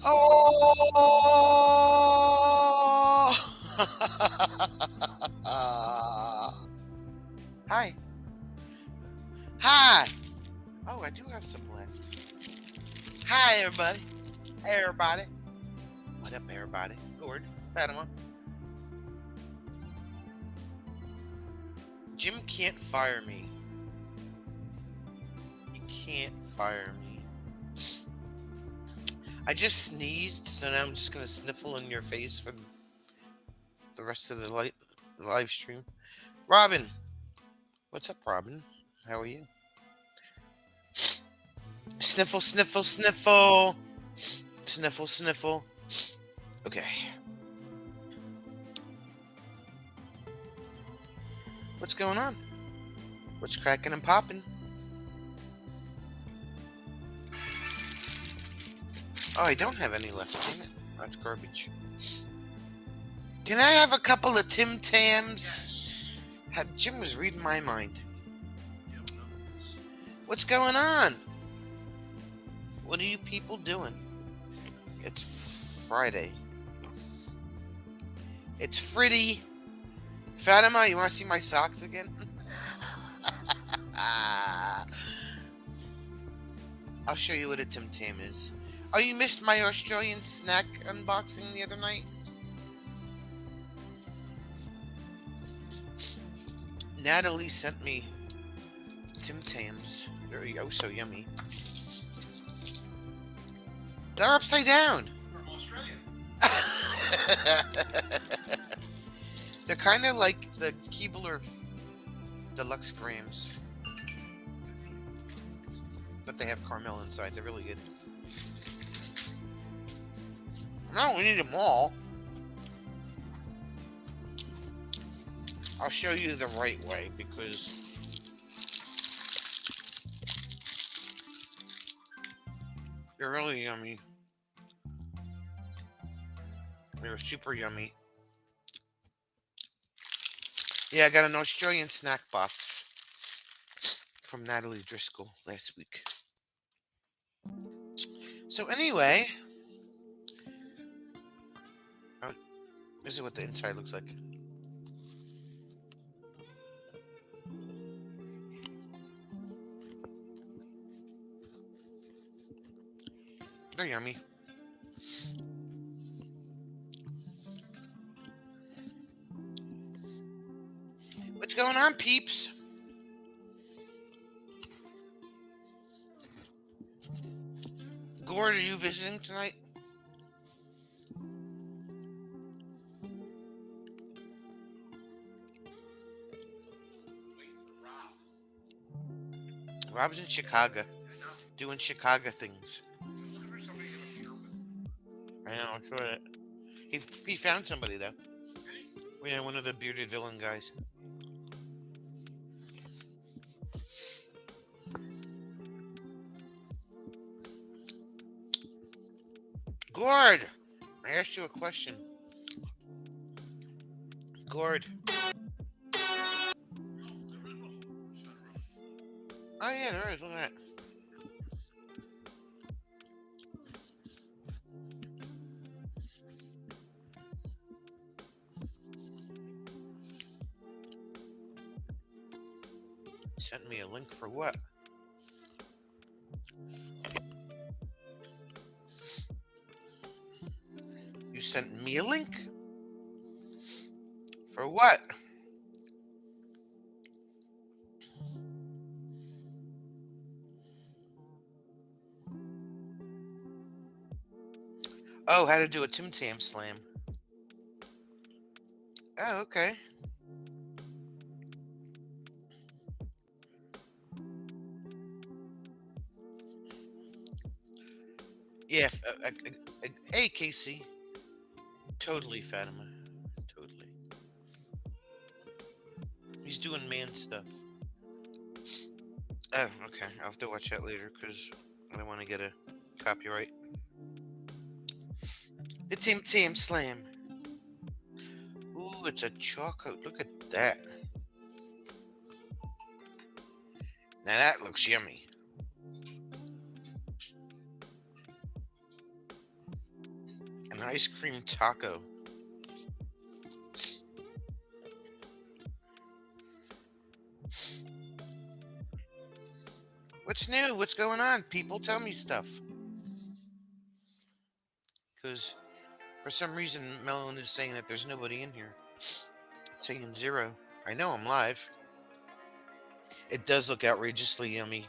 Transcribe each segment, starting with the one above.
Oh! Hi. Hi. Oh, I do have some left. Hi, everybody. Hey, everybody. What up, everybody? Gord, Panama. Jim can't fire me. You can't fire me. I just sneezed, so now I'm just gonna sniffle in your face for the rest of the live stream. Robin, what's up, Robin? How are you? Sniffle, sniffle, sniffle. Sniffle, sniffle. Okay. What's going on? What's cracking and popping? Oh, I don't have any left. Damn it. That's garbage. Can I have a couple of Tim Tams? Jim was reading my mind. What's going on? What are you people doing? It's Friday. It's Fritty. Fatima, you want to see my socks again? I'll show you what a Tim Tam is. Oh, you missed my Australian snack unboxing the other night? Natalie sent me Tim Tams. There you go, so yummy. They're upside down. From Australia. They're kind of like the Keebler Deluxe Grams. But they have caramel inside. They're really good. I don't eat them all. I'll show you the right way because they're really yummy. They're super yummy. Yeah, I got an Australian snack box from Natalie Driscoll last week. So anyway, this is what the inside looks like. They're yummy. What's going on, peeps? Gord, are you visiting tonight? Waiting for Rob. Rob's in Chicago, I know. doing Chicago things. Looking for somebody to appear with. I know, I saw it. He found somebody though. Did he? Yeah, one of the bearded villain guys. Gord, I asked you a question. Gord. Oh yeah, there is. Look at that. Sent me a link for what? You sent me a link? For what? Oh, how to do a Tim Tam slam. Oh, okay. Yeah. Hey, Casey. Totally, Fatima. Totally. He's doing man stuff. Oh, okay. I'll have to watch that later because I don't want to get a copyright. The Tim Tam Slam. Ooh, it's a chocolate. Look at that. Now that looks yummy. An ice cream taco. What's new? What's going on? People tell me stuff. Because for some reason, Melon is saying that there's nobody in here. It's saying 0. I know I'm live. It does look outrageously yummy.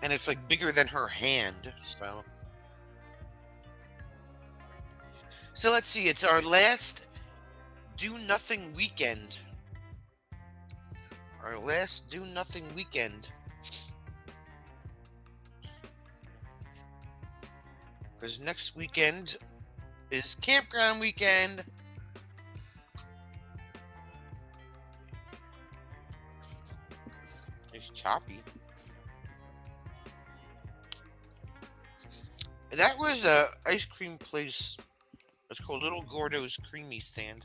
And it's like bigger than her hand. So let's see. It's our last do nothing weekend. Our last do nothing weekend. Because next weekend is campground weekend. It's choppy. That was a ice cream place. It's called Little Gordo's Creamy Stand.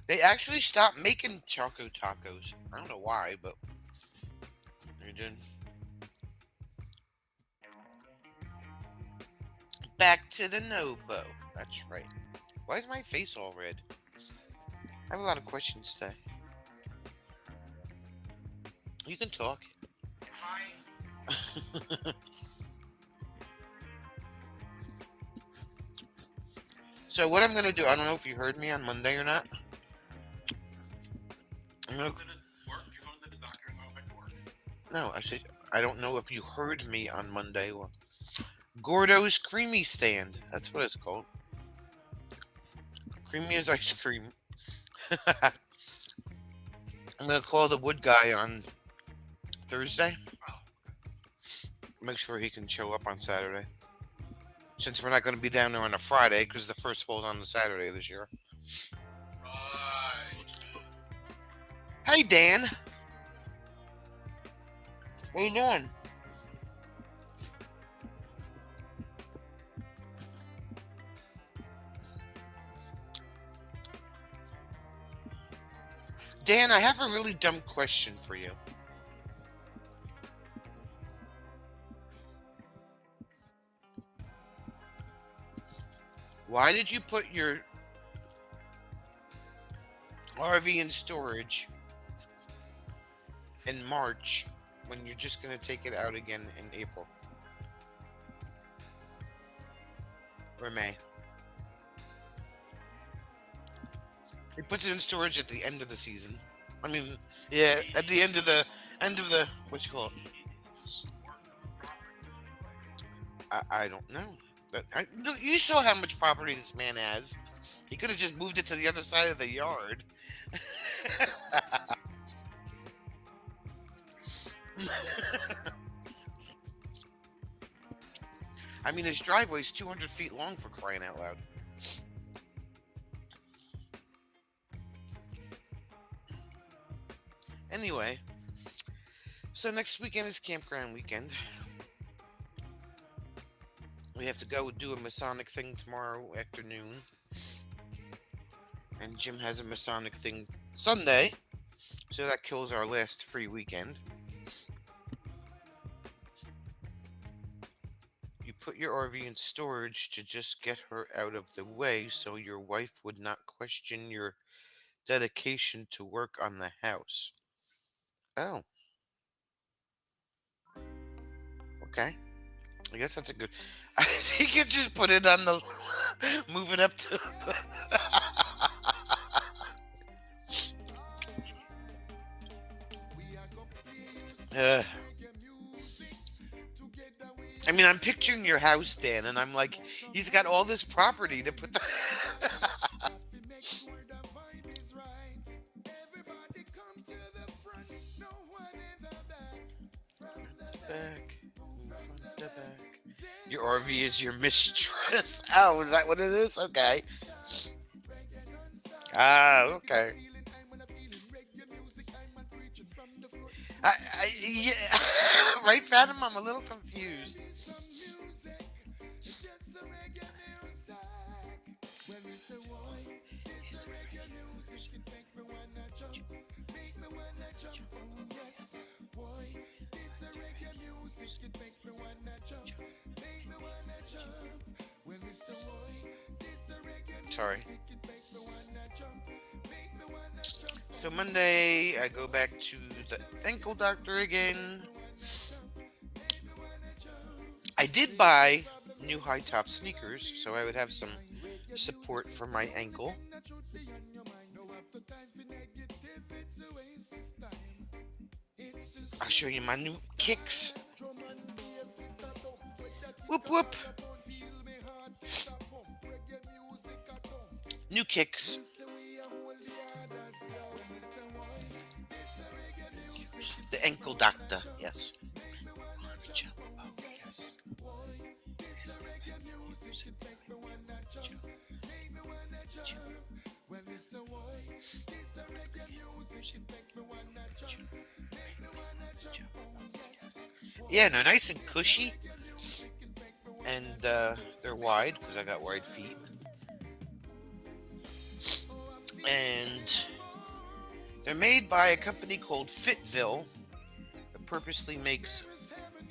They actually stopped making Choco Tacos. I don't know why, but they did. Back to the Nobo. That's right. Why is my face all red? I have a lot of questions today. You can talk. Hi. So what I'm going to do, I don't know if you heard me on Monday or not. I'm going to... Did it work? You go to the doctor and go back to work? No, I said, I don't know if you heard me on Monday or... Gordo's Creamy Stand. That's what it's called. Creamy as ice cream. I'm going to call the wood guy on Thursday. Make sure he can show up on Saturday. Since we're not going to be down there on a Friday, because the first falls on the Saturday this year. Right. Hey, Dan. How you doing? Dan, I have a really dumb question for you. Why did you put your RV in storage in March when you're just going to take it out again in April? Or May? He puts it in storage at the end of the season. I mean, yeah, at the end of the what you call it? I don't know. No, you saw how much property this man has. He could have just moved it to the other side of the yard. I mean, his driveway's 200 feet long, for crying out loud. Anyway, so next weekend is campground weekend. We have to go do a Masonic thing tomorrow afternoon. And Jim has a Masonic thing Sunday. So that kills our last free weekend. You put your RV in storage to just get her out of the way so your wife would not question your dedication to work on the house. Oh. Okay. I guess that's a good... He could just put it on the... Move it up to... I mean, I'm picturing your house, Dan, and I'm like, he's got all this property to put the... back. Your RV is your mistress. Oh, is that what it is? Okay. Ah, okay. Yeah, right, Phantom? I'm a little confused. Sorry. So Monday, I go back to the ankle doctor again. I did buy new high top sneakers, so I would have some support for my ankle. I'll show you my new kicks. Whoop whoop. New kicks. The ankle doctor, yes. Oh, yes. Yeah, they're nice and cushy. And they're wide because I got wide feet. And they're made by a company called Fitville that purposely makes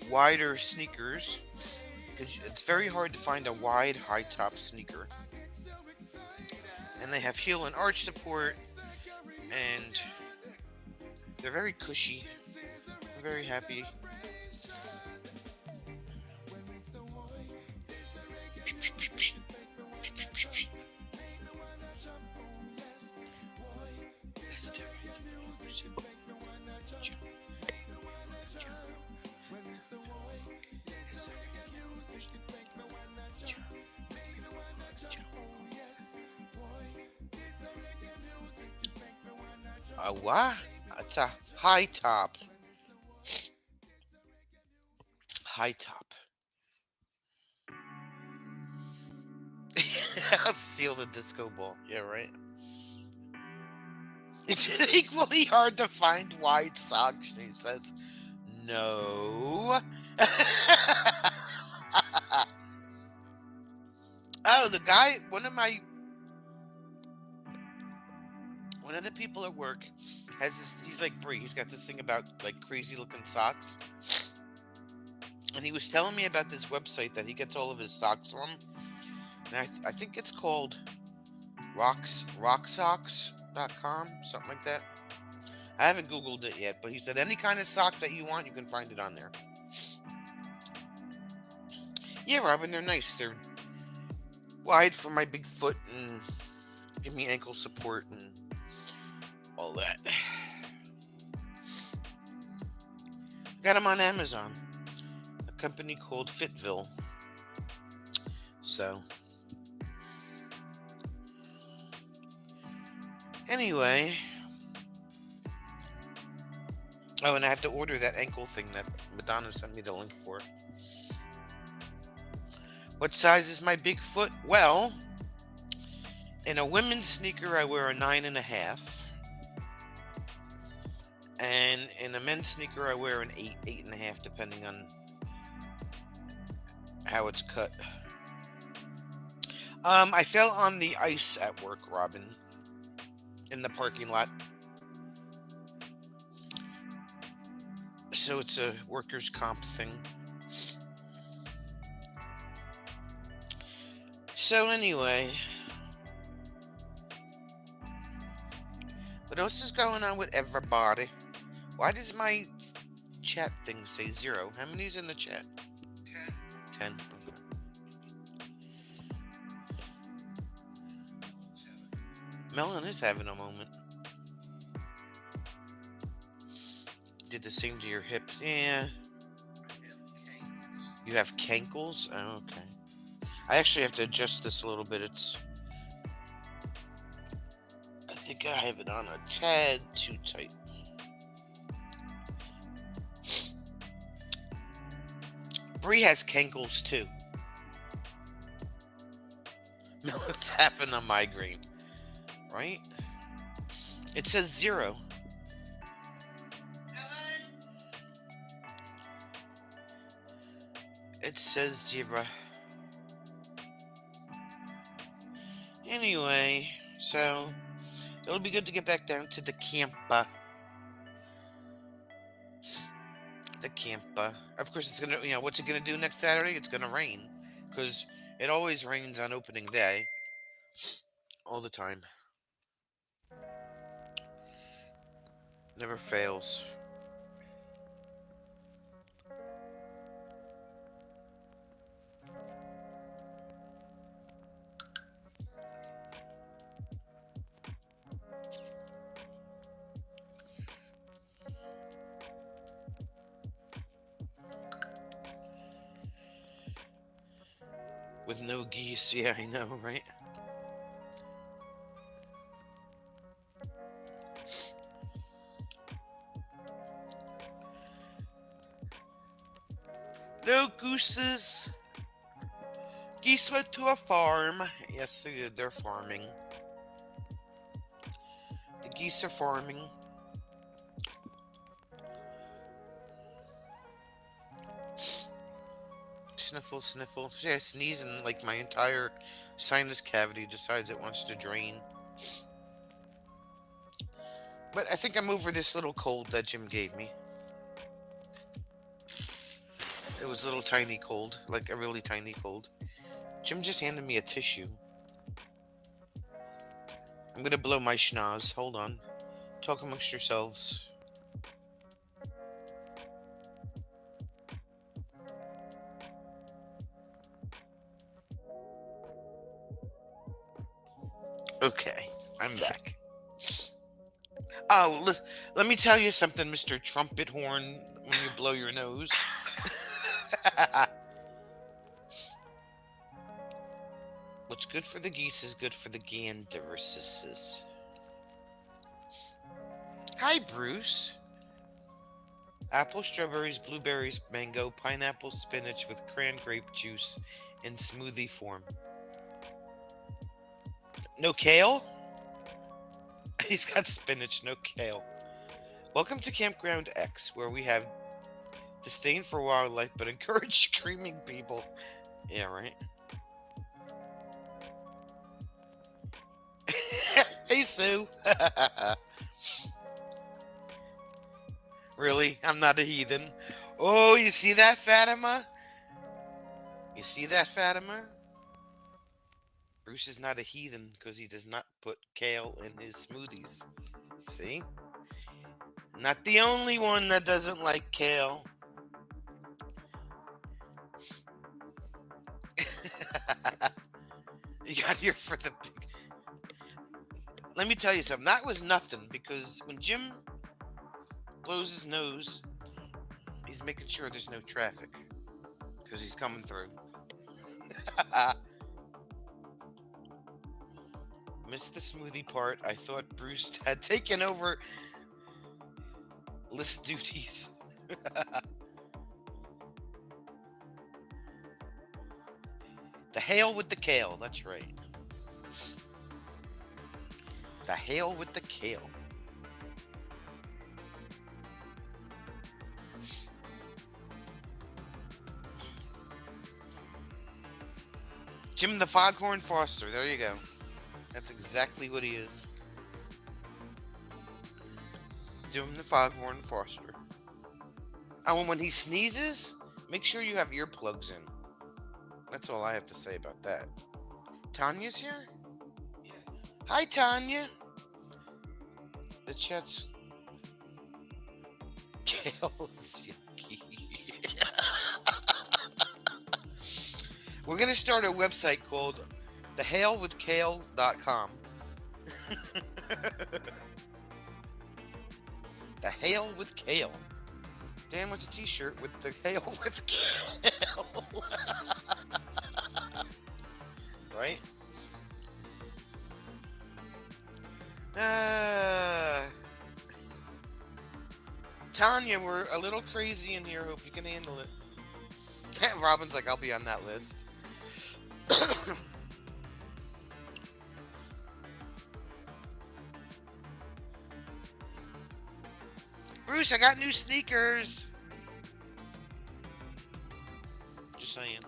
wider sneakers. Because it's very hard to find a wide high top sneaker. And they have heel and arch support. And they're very cushy. I'm very happy. A what? It's a high top. High top. I'll steal the disco ball. Yeah, right. It's equally hard to find wide socks, she says. No. Oh, the guy, one of the people at work has this, he's like Bree, he's got this thing about like crazy looking socks. And he was telling me about this website that he gets all of his socks from. And I think it's called rocksocks.com, something like that. I haven't Googled it yet, but he said any kind of sock that you want, you can find it on there. Yeah, Robin, they're nice. They're wide for my big foot and give me ankle support and all that. Got them on Amazon. A company called Fitville. So, anyway. Oh, and I have to order that ankle thing that Madonna sent me the link for. What size is my big foot? Well, in a women's sneaker, I wear a 9.5. And in a men's sneaker, I wear an 8.5, depending on how it's cut. I fell on the ice at work, Robin, in the parking lot. So it's a workers' comp thing. So anyway, what else is going on with everybody? Why does my chat thing say 0? How many's in the chat? 10. Okay. Melon is having a moment. Did the same to your hip. Yeah. You have cankles? Oh, okay. I actually have to adjust this a little bit. I think I have it on a tad too tight. Bree has cankles too. Melon's having a migraine. Right? It says 0. It says 0. Anyway, So it'll be good to get back down to the campa. The campa. Of course, it's gonna. What's it gonna do next Saturday? It's gonna rain, because it always rains on opening day, all the time. Never fails. With no geese, yeah, I know, right? No gooses. Geese went to a farm. Yes, they did. They're farming. The geese are farming. Sniffle, sniffle. Yeah, I sneeze and like my entire sinus cavity decides it wants to drain. But I think I'm over this little cold that Jim gave me. It was a little tiny cold, like a really tiny cold. Jim just handed me a tissue. I'm gonna blow my schnoz. Hold on. Talk amongst yourselves. Okay, I'm back. Oh, let me tell you something, Mr. Trumpet Horn, when you blow your nose. What's good for the geese is good for the ganderses. Hi, Bruce. Apple, strawberries, blueberries, mango, pineapple, spinach with cran grape juice in smoothie form. No kale? He's got spinach, no kale. Welcome to Campground X, where we have disdain for wildlife but encourage screaming people. Yeah, right? Hey, Sue. Really? I'm not a heathen. Oh, you see that, Fatima? You see that, Fatima? Bruce is not a heathen because he does not put kale in his smoothies. See? Not the only one that doesn't like kale. You got here for the big... Let me tell you something. That was nothing, because when Jim blows his nose, he's making sure there's no traffic, because he's coming through. Missed the smoothie part. I thought Bruce had taken over list duties. The hail with the kale. That's right. The hail with the kale. Jim the Foghorn Foster. There you go. That's exactly what he is. Jim the Foghorn Foster. Oh, and when he sneezes, make sure you have earplugs in. That's all I have to say about that. Tanya's here? Hi, Tanya. The chat's... Kale's yucky. We're going to start a website called thehailwithkale.com. The Hail with Kale. Dan wants a t-shirt with the Hail with Kale. Right? Tanya, we're a little crazy in here. Hope you can handle it. Robin's like, I'll be on that list. Bruce, I got new sneakers. Just saying.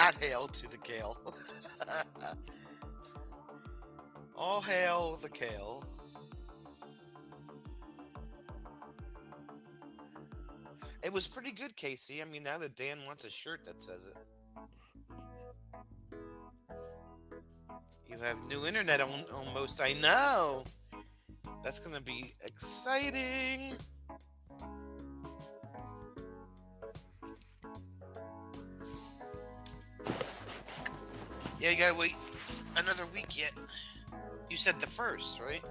not hail to the kale. All hail the kale. It was pretty good, Casey. I mean, now that Dan wants a shirt that says it. You have new internet almost. I know. That's going to be exciting. Yeah, you got to wait another week yet. You said the first, right?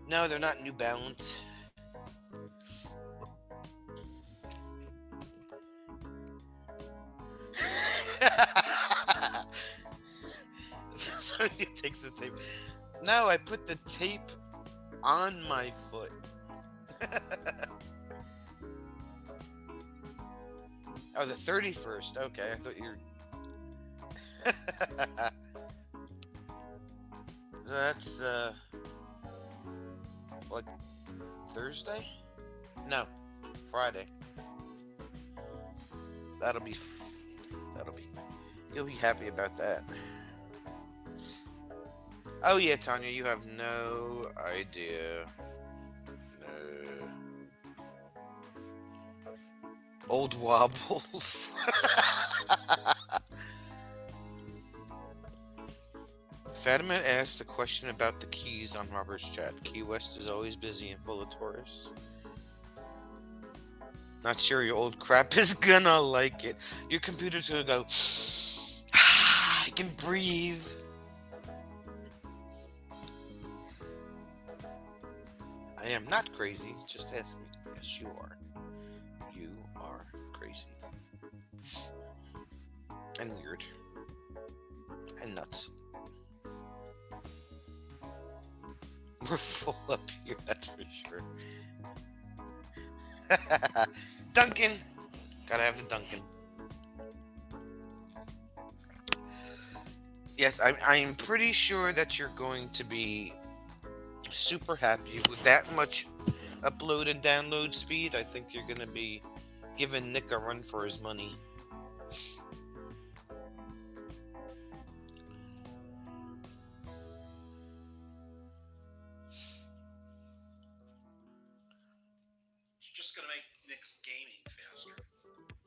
No, they're not New Balance. So he takes the tape. No, I put the tape on my foot. Oh, the 31st. Okay, I thought you were... That's, like, Thursday? No, Friday. That'll be... You'll be happy about that. Oh yeah, Tanya, you have no idea. No. Old Wobbles. Fatima asked a question about the Keys on Robert's chat. Key West is always busy and full of tourists. Not sure your old crap is gonna like it. Your computer's gonna go, I can breathe. I am not crazy. Just ask me. Yes, you are. You are crazy. And weird. And nuts. We're full up here, that's for sure. Duncan! Gotta have the Duncan. Yes, I am pretty sure that you're going to be super happy with that much upload and download speed. I think you're going to be giving Nick a run for his money. It's just gonna make Nick's gaming faster.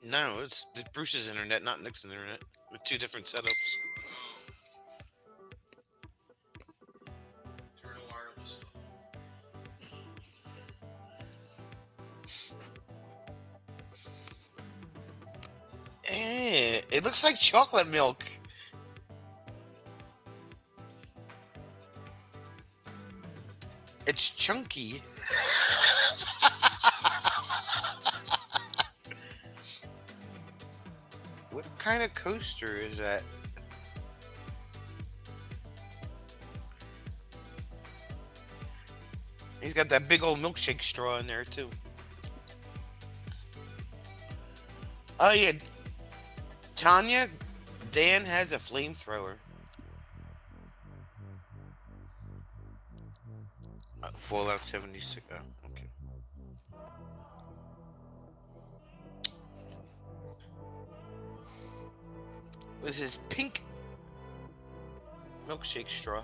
No, it's Bruce's internet, not Nick's internet, with two different setups. Turn to wireless. It looks like chocolate milk. It's chunky. What kind of coaster is that? He's got that big old milkshake straw in there too. Oh yeah, Tanya, Dan has a flamethrower. Fallout 76. Oh, okay. With his pink milkshake straw.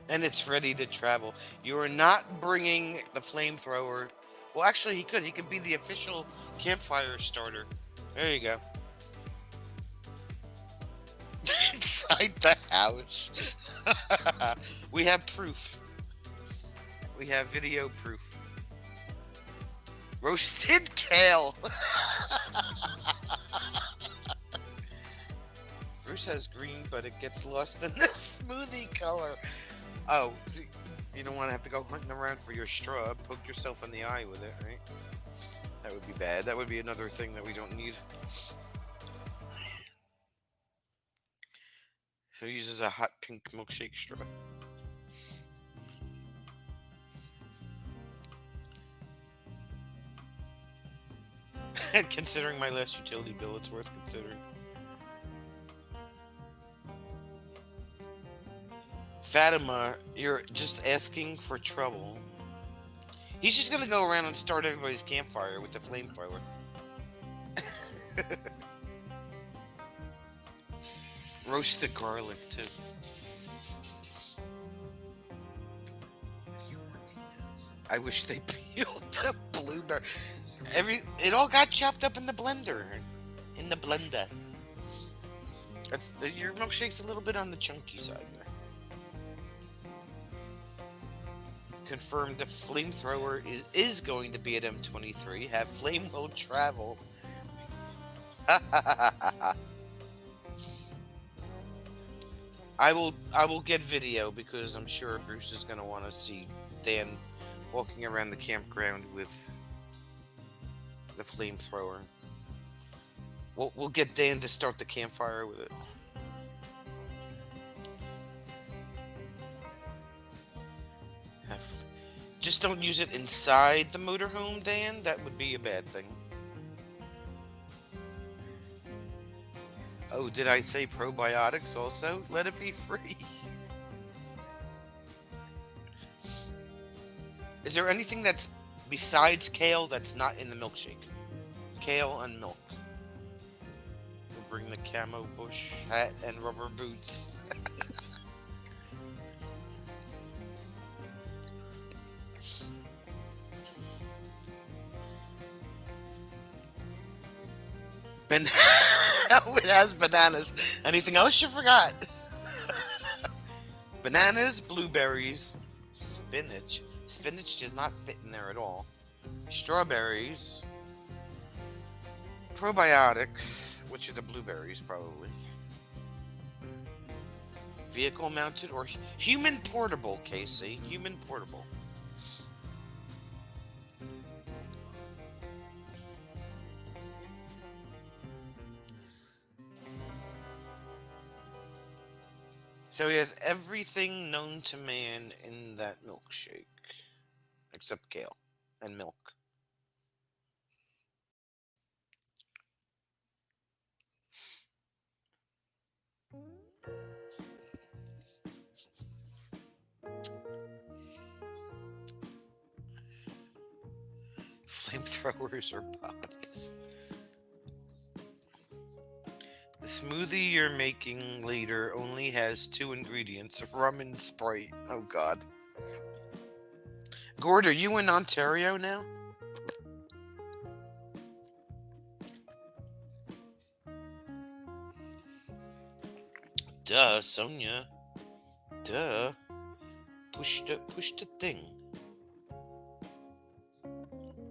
And it's ready to travel. You are not bringing the flamethrower. Well, actually, he could. He could be the official campfire starter. There you go. Inside the house. We have proof. We have video proof. Roasted kale. Bruce has green, but it gets lost in the smoothie color. Oh, see, you don't want to have to go hunting around for your straw. Poke yourself in the eye with it, right? That would be bad. That would be another thing that we don't need. So he uses a hot pink milkshake straw. Considering my last utility bill, it's worth considering. Fatima, you're just asking for trouble. He's just gonna go around and start everybody's campfire with the flamethrower. Roasted garlic too. I wish they peeled the blueberry. It all got chopped up in the blender. In the blender. Your milkshake's a little bit on the chunky side there. Confirmed the flamethrower is going to be at M23. Have flame will travel. I will get video because I'm sure Bruce is gonna want to see Dan walking around the campground with the flamethrower. We'll get Dan to start the campfire with it. Just don't use it inside the motorhome, Dan. That would be a bad thing. Oh, did I say probiotics also? Let it be free. Is there anything that's besides kale that's not in the milkshake? Kale and milk. We'll bring the camo bush hat and rubber boots. Oh, it has bananas. Anything else you forgot? Bananas, blueberries, spinach. Spinach does not fit in there at all. Strawberries, probiotics, which are the blueberries probably. Vehicle mounted or human portable, Casey. Human portable. So he has everything known to man in that milkshake. Except kale and milk. Flamethrowers or bodies. The smoothie you're making later only has 2 ingredients, rum and Sprite. Oh god. Gord, are you in Ontario now? Duh, Sonia. Duh. Push the thing.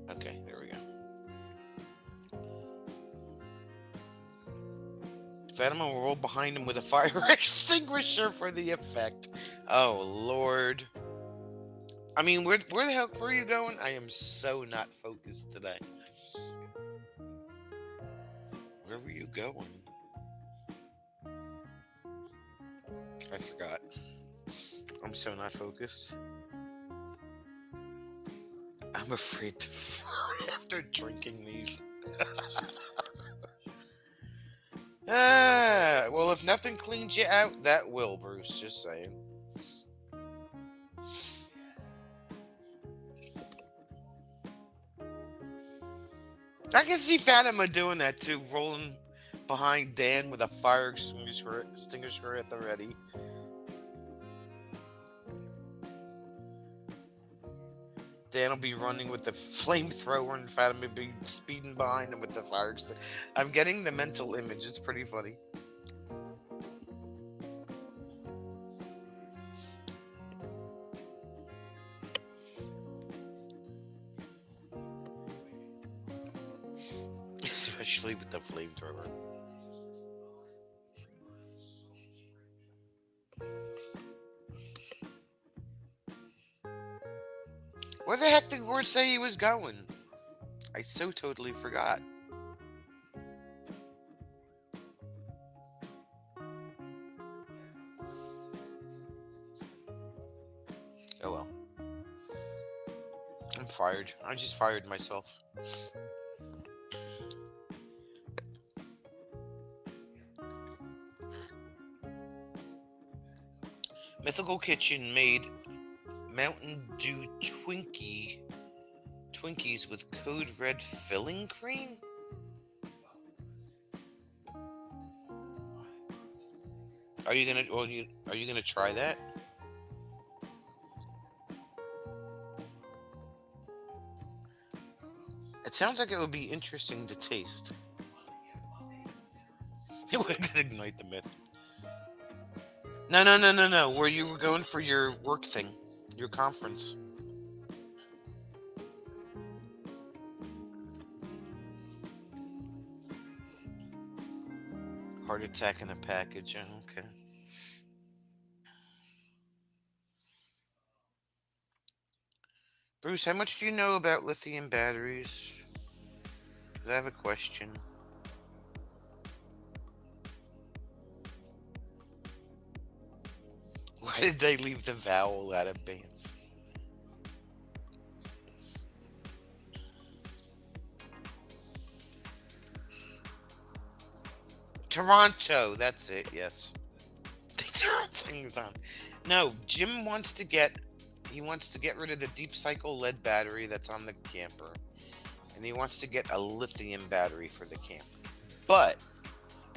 Okay, there we go. Fatima will roll behind him with a fire extinguisher for the effect. Oh, Lord. I mean, where the hell were you going? I am so not focused today. Where were you going? I forgot. I'm so not focused. I'm afraid to fart after drinking these. Well, if nothing cleans you out, that will, Bruce. Just saying. I can see Fatima doing that too, rolling behind Dan with a fire extinguisher at the ready. Dan will be running with the flamethrower and Fatima will be speeding behind him with the fire extinguisher. I'm getting the mental image. It's pretty funny. Especially with the flamethrower. Where the heck did Gord say he was going? I so totally forgot. Oh well. I'm fired. I just fired myself. Mythical Kitchen made Mountain Dew Twinkies with Code Red filling cream. Are you gonna? Well, are you gonna try that? It sounds like it would be interesting to taste. It would ignite the myth. No, no, no, no, no. Where you were going for your work thing, your conference. Heart attack in a package. Oh, okay. Bruce, how much do you know about lithium batteries? 'Cause I have a question. Why did they leave the vowel out of Banff? Toronto, that's it, yes. They throw things on. No, Jim wants to get rid of the deep cycle lead battery that's on the camper. And he wants to get a lithium battery for the camper. But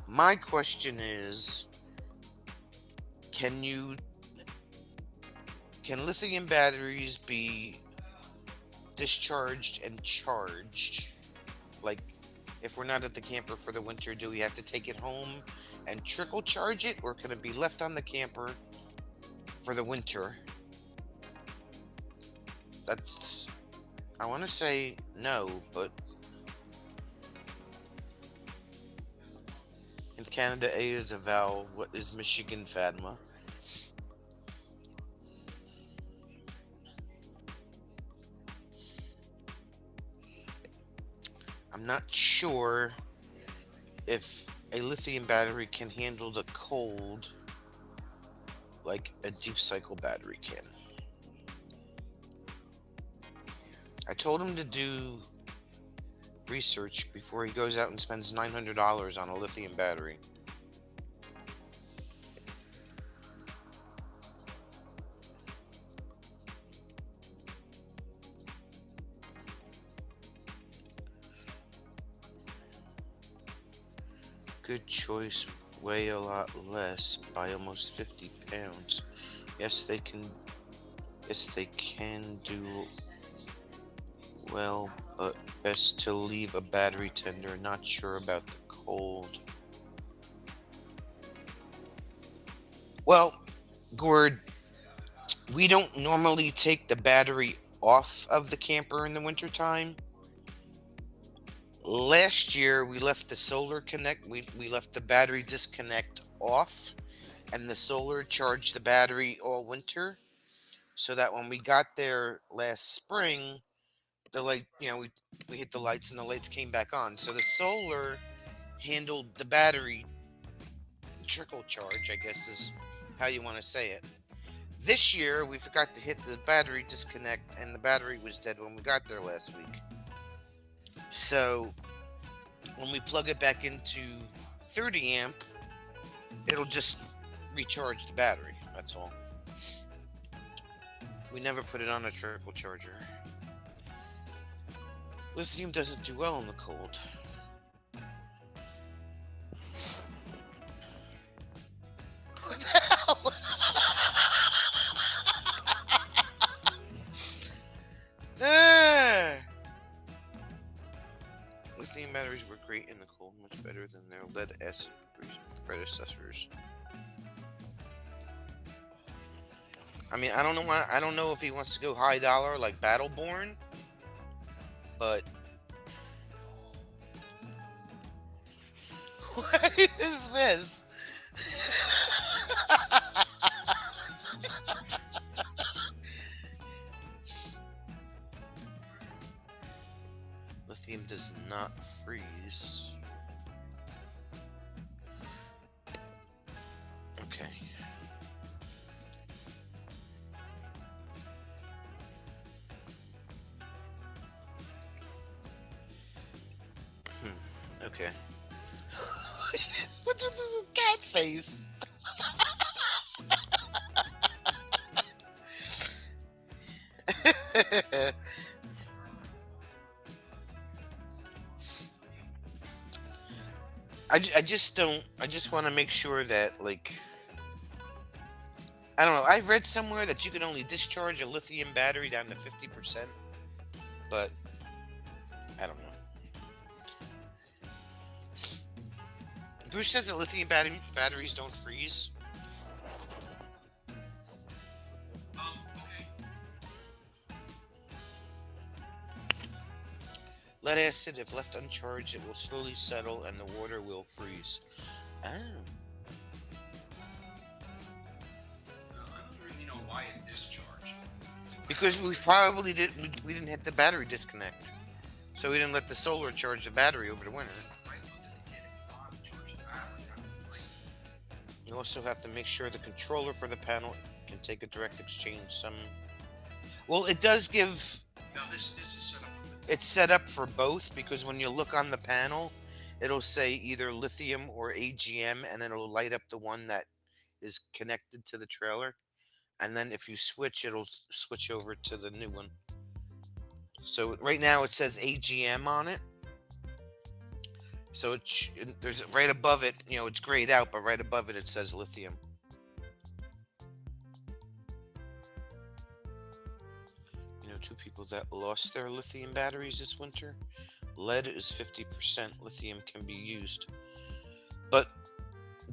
my question is, can lithium batteries be discharged and charged? Like, if we're not at the camper for the winter, do we have to take it home and trickle charge it, or can it be left on the camper for the winter? That's, I want to say no, but in Canada, A is a vowel. What is Michigan, Fatma? I'm not sure if a lithium battery can handle the cold like a deep cycle battery can. I told him to do research before he goes out and spends $900 on a lithium battery. Good choice. Weigh a lot less by almost 50 pounds. Yes, they can. Yes, they can do well, but best to leave a battery tender. Not sure about the cold. Well, Gord, we don't normally take the battery off of the camper in the wintertime. Last year, we left the solar connect. We left the battery disconnect off, and the solar charged the battery all winter. So that when we got there last spring, the light, we hit the lights and the lights came back on. So the solar handled the battery trickle charge, I guess is how you want to say it. This year, we forgot to hit the battery disconnect, and the battery was dead when we got there last week. So when we plug it back into 30 amp, it'll just recharge the battery. That's all. We never put it on a trickle charger. Lithium doesn't do well in the cold. What the hell? Lithium batteries were great in the cold, much better than their lead acid predecessors. I mean, I don't know if he wants to go high dollar like Battleborn, but what is this? Lithium does not freeze. Okay. Okay. What's with this cat face? I just don't. I just want to make sure that, like, I don't know. I read somewhere that you can only discharge a lithium battery down to 50%, but I don't know. Bruce says that lithium batteries don't freeze. Okay. Lead acid, if left uncharged, it will slowly settle and the water will freeze. Oh. I don't really know why it discharged. Because we didn't hit the battery disconnect. So we didn't let the solar charge the battery over the winter. I looked at it on charge the battery. You also have to make sure the controller for the panel can take a direct exchange. Well, it does give. Now this is set up for It's set up for both because when you look on the panel, it'll say either lithium or AGM, and then it'll light up the one that is connected to the trailer. And then if you switch, it'll switch over to the new one. So right now it says AGM on it. So there's right above it, it's grayed out, but right above it says lithium. Two people that lost their lithium batteries this winter. Lead is 50%. Lithium can be used. But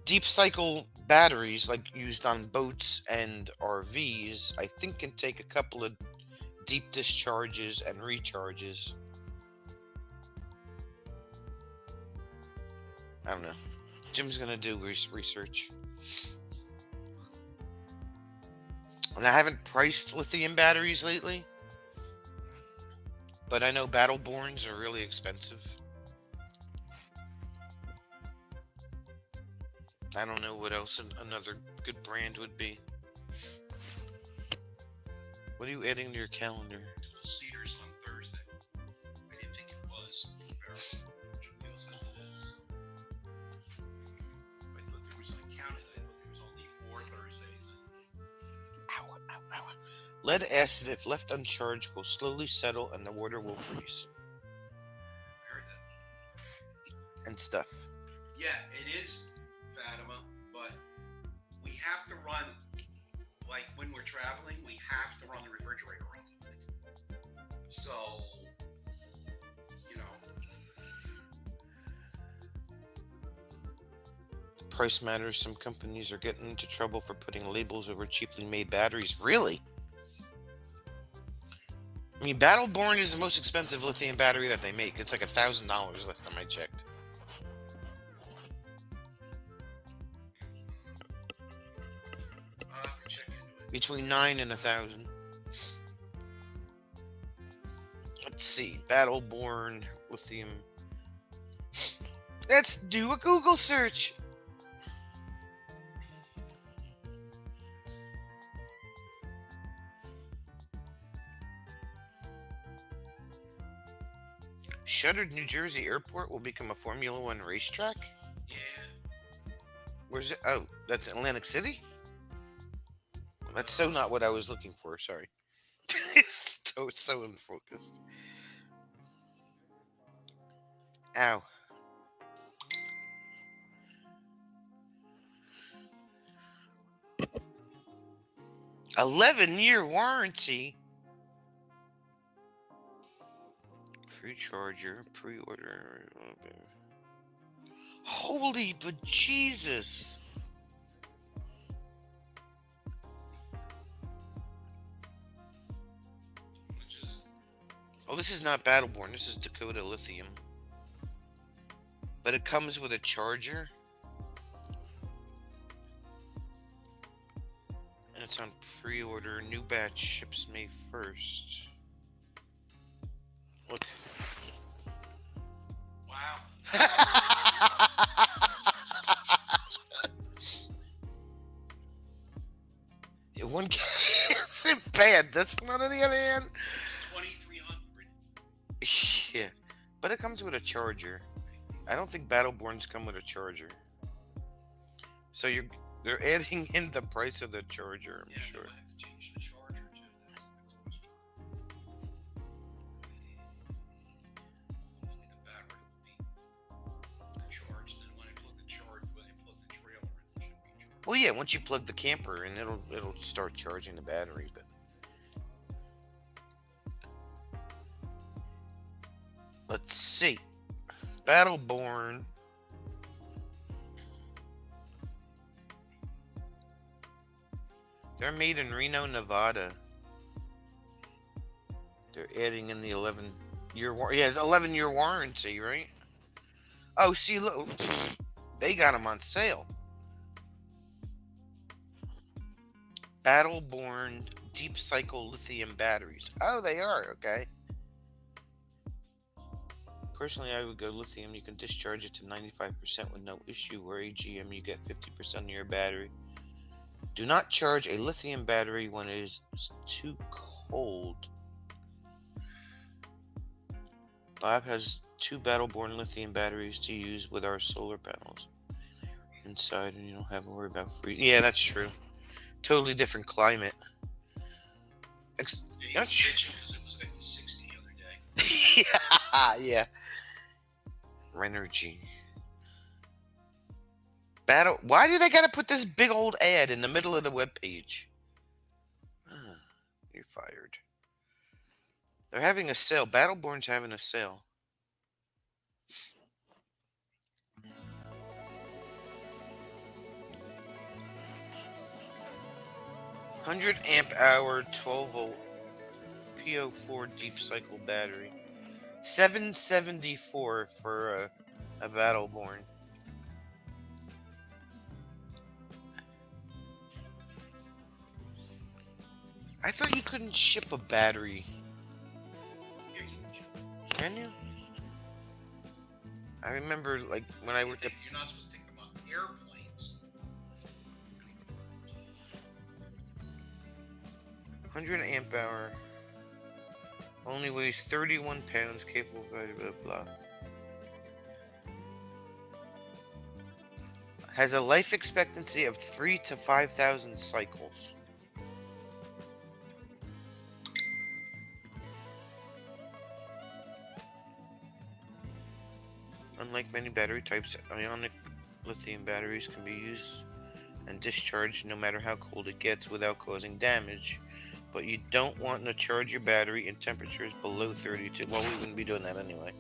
deep cycle batteries, like used on boats and RVs, I think can take a couple of deep discharges and recharges. I don't know. Jim's going to do research. And I haven't priced lithium batteries lately. But I know Battleborns are really expensive. I don't know what else another good brand would be. What are you adding to your calendar? Cedars on Thursday. I didn't think it was. Jamil says it is. I thought there was, I counted, I thought there was only 4 Thursdays. Ow, ow, ow. Lead acid, if left uncharged, will slowly settle and the water will freeze. I heard that. And stuff. Yeah, it is, Fatima, but we have to run, like when we're traveling, we have to run the refrigerator on. So, Price matters. Some companies are getting into trouble for putting labels over cheaply made batteries. Really? I mean, Battleborn is the most expensive lithium battery that they make. It's like $1,000 last time I checked. I'll have to check into it. Between 9 and 1,000. Let's see. Battleborn lithium. Let's do a Google search. Shuttered New Jersey Airport will become a Formula One racetrack? Yeah. Where's it? Oh, that's Atlantic City? That's so not what I was looking for. Sorry. It's so unfocused. Ow. A 11-year warranty. Free charger, pre-order. Holy bejesus. Oh, this is not Battleborn. This is Dakota Lithium. But it comes with a charger. And it's on pre-order. New batch ships May 1st. Look. Wow. One isn't bad. This one, on the other hand, 2,300. yeah, but it comes with a charger. I don't think Battleborns come with a charger. So they're adding in the price of the charger. I'm sure. I have to change the charger too. Hopefully the battery will be charged, and when it Well, yeah, once you plug the camper in, it'll start charging the battery. But let's see, Battleborn. They're made in Reno, Nevada. They're adding in the 11-year yeah, it's 11-year warranty, right? Oh, see, look, they got them on sale. Battleborn Deep Cycle Lithium batteries. Oh, they are okay. Personally, I would go lithium. You can discharge it to 95% with no issue. Where AGM, you get 50% of your battery. Do not charge a lithium battery when it is too cold. Bob has 2 Battleborn lithium batteries to use with our solar panels inside, and you don't have to worry about freezing. Yeah, that's true. Totally different climate. Yeah, he was bitching because it was like 60 the other day. Yeah. Renergy. Why do they gotta put this big old ad in the middle of the webpage? You're fired. They're having a sale. Battleborn's having a sale. £100 amp-hour 12-volt PO4 deep cycle battery. $774 for a Battleborn. I thought you couldn't ship a battery. Yeah, you- Can you? I remember, like, when I worked at... You're not supposed to take them on airplanes. 100 amp-hour. Only weighs 31 pounds, capable of blah, blah, blah. Has a life expectancy of 3,000 to 5,000 cycles. Unlike many battery types, ionic lithium batteries can be used and discharged no matter how cold it gets without causing damage. But you don't want to charge your battery in temperatures below 32. Well, we wouldn't be doing that anyway.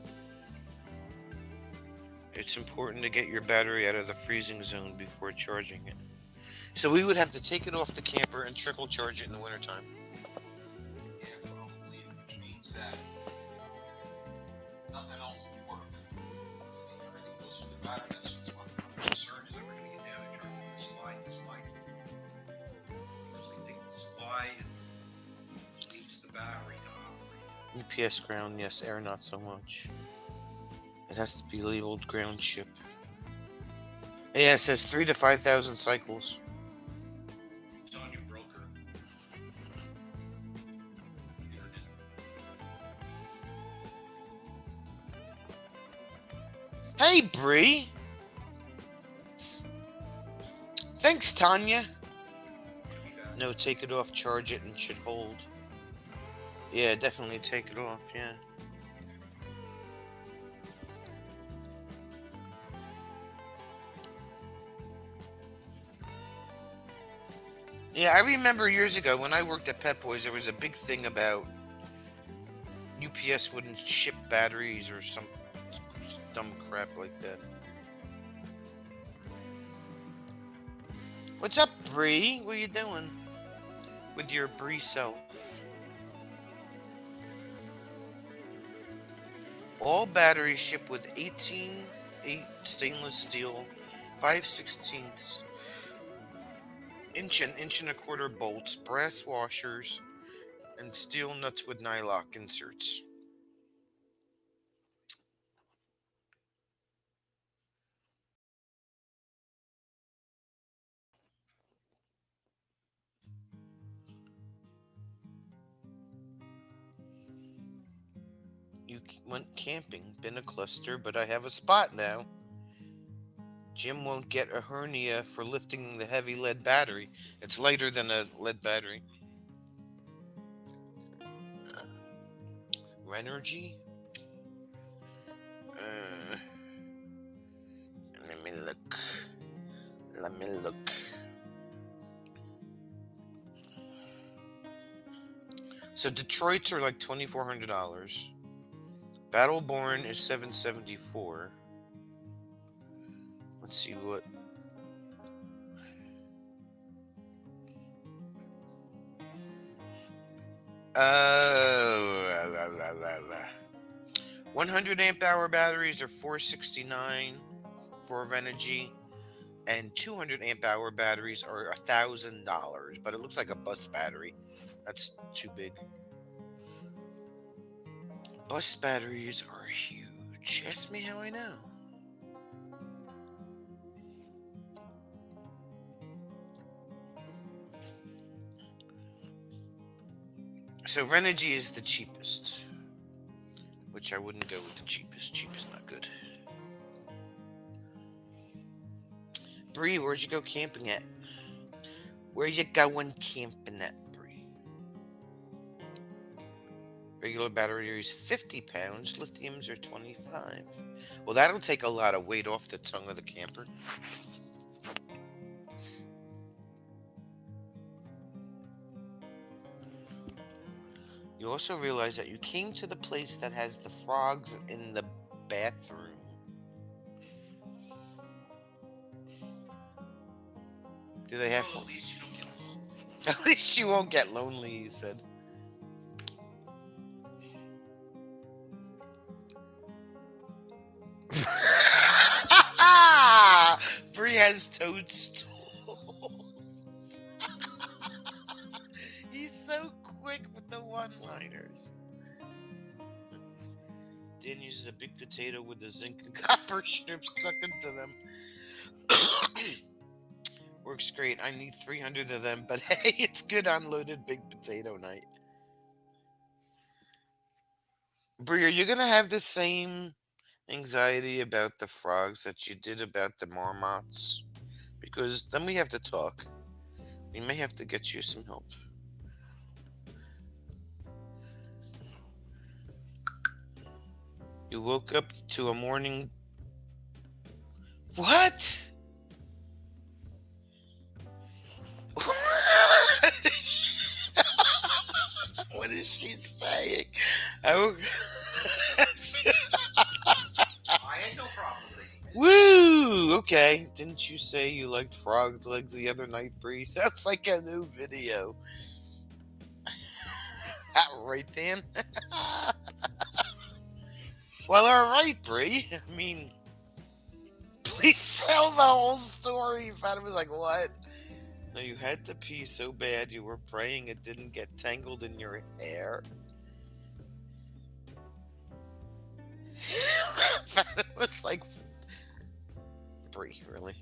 It's important to get your battery out of the freezing zone before charging it. So we would have to take it off the camper and trickle charge it in the wintertime. Yeah, probably, which means that nothing else will work. Everything goes through the battery. That's what my concern is. That we're going to get damage on the slide. Because they take the slide and leaves the battery to operate. UPS ground, yes. Air, not so much. It has to be labeled ground ship. Yeah, it says 3,000 to 5,000 cycles. It's on your broker. Internet. Hey, Bree. Thanks, Tanya. No, take it off, charge it, and should hold. Yeah, definitely take it off, yeah. Yeah, I remember years ago when I worked at Pet Boys, there was a big thing about UPS wouldn't ship batteries or some dumb crap like that. What's up, Bree? What are you doing with your Bree self? All batteries ship with 18-8 stainless steel 5/16 inch and inch and a quarter bolts, brass washers, and steel nuts with nylock inserts. You went camping, been a cluster, but I have a spot now. Jim won't get a hernia for lifting the heavy lead battery. It's lighter than a lead battery. Renergy? Let me look. So Detroit's are like $2,400. Battleborn is $774. Let's see what. La, la, la, la. 100 amp hour batteries are $469 for Renogy, and 200 amp hour batteries are $1,000. But it looks like a bus battery. That's too big. Bus batteries are huge. Ask me how I know. So Renogy is the cheapest, which I wouldn't go with the cheapest. Cheap is not good. Bree, where'd you go camping at? Where you going camping at, Bree? Regular batteries 50 pounds, lithiums are 25. Well, that'll take a lot of weight off the tongue of the camper. You also realize that you came to the place that has the frogs in the bathroom. Do they have? Well, at least you don't get lonely. At least you won't get lonely, you said. Bree has toadstools. He's so quick with the one-liners. Dan uses a big potato with the zinc and copper strips stuck into them. Works great. I need 300 of them, but hey, it's good unloaded big potato night. Bree, are you gonna have the same anxiety about the frogs that you did about the marmots? Because then we have to talk. We may have to get you some help. You woke up to a morning. What? What is she saying? I woke. I had no problem with it. Woo! Okay. Didn't you say you liked frog legs the other night, Bree? Sounds like a new video. Right, Dan? Well, alright, Bree. I mean, please tell the whole story. Fatima was like, what? No, you had to pee so bad you were praying it didn't get tangled in your hair. Fatima was like, Bree, really?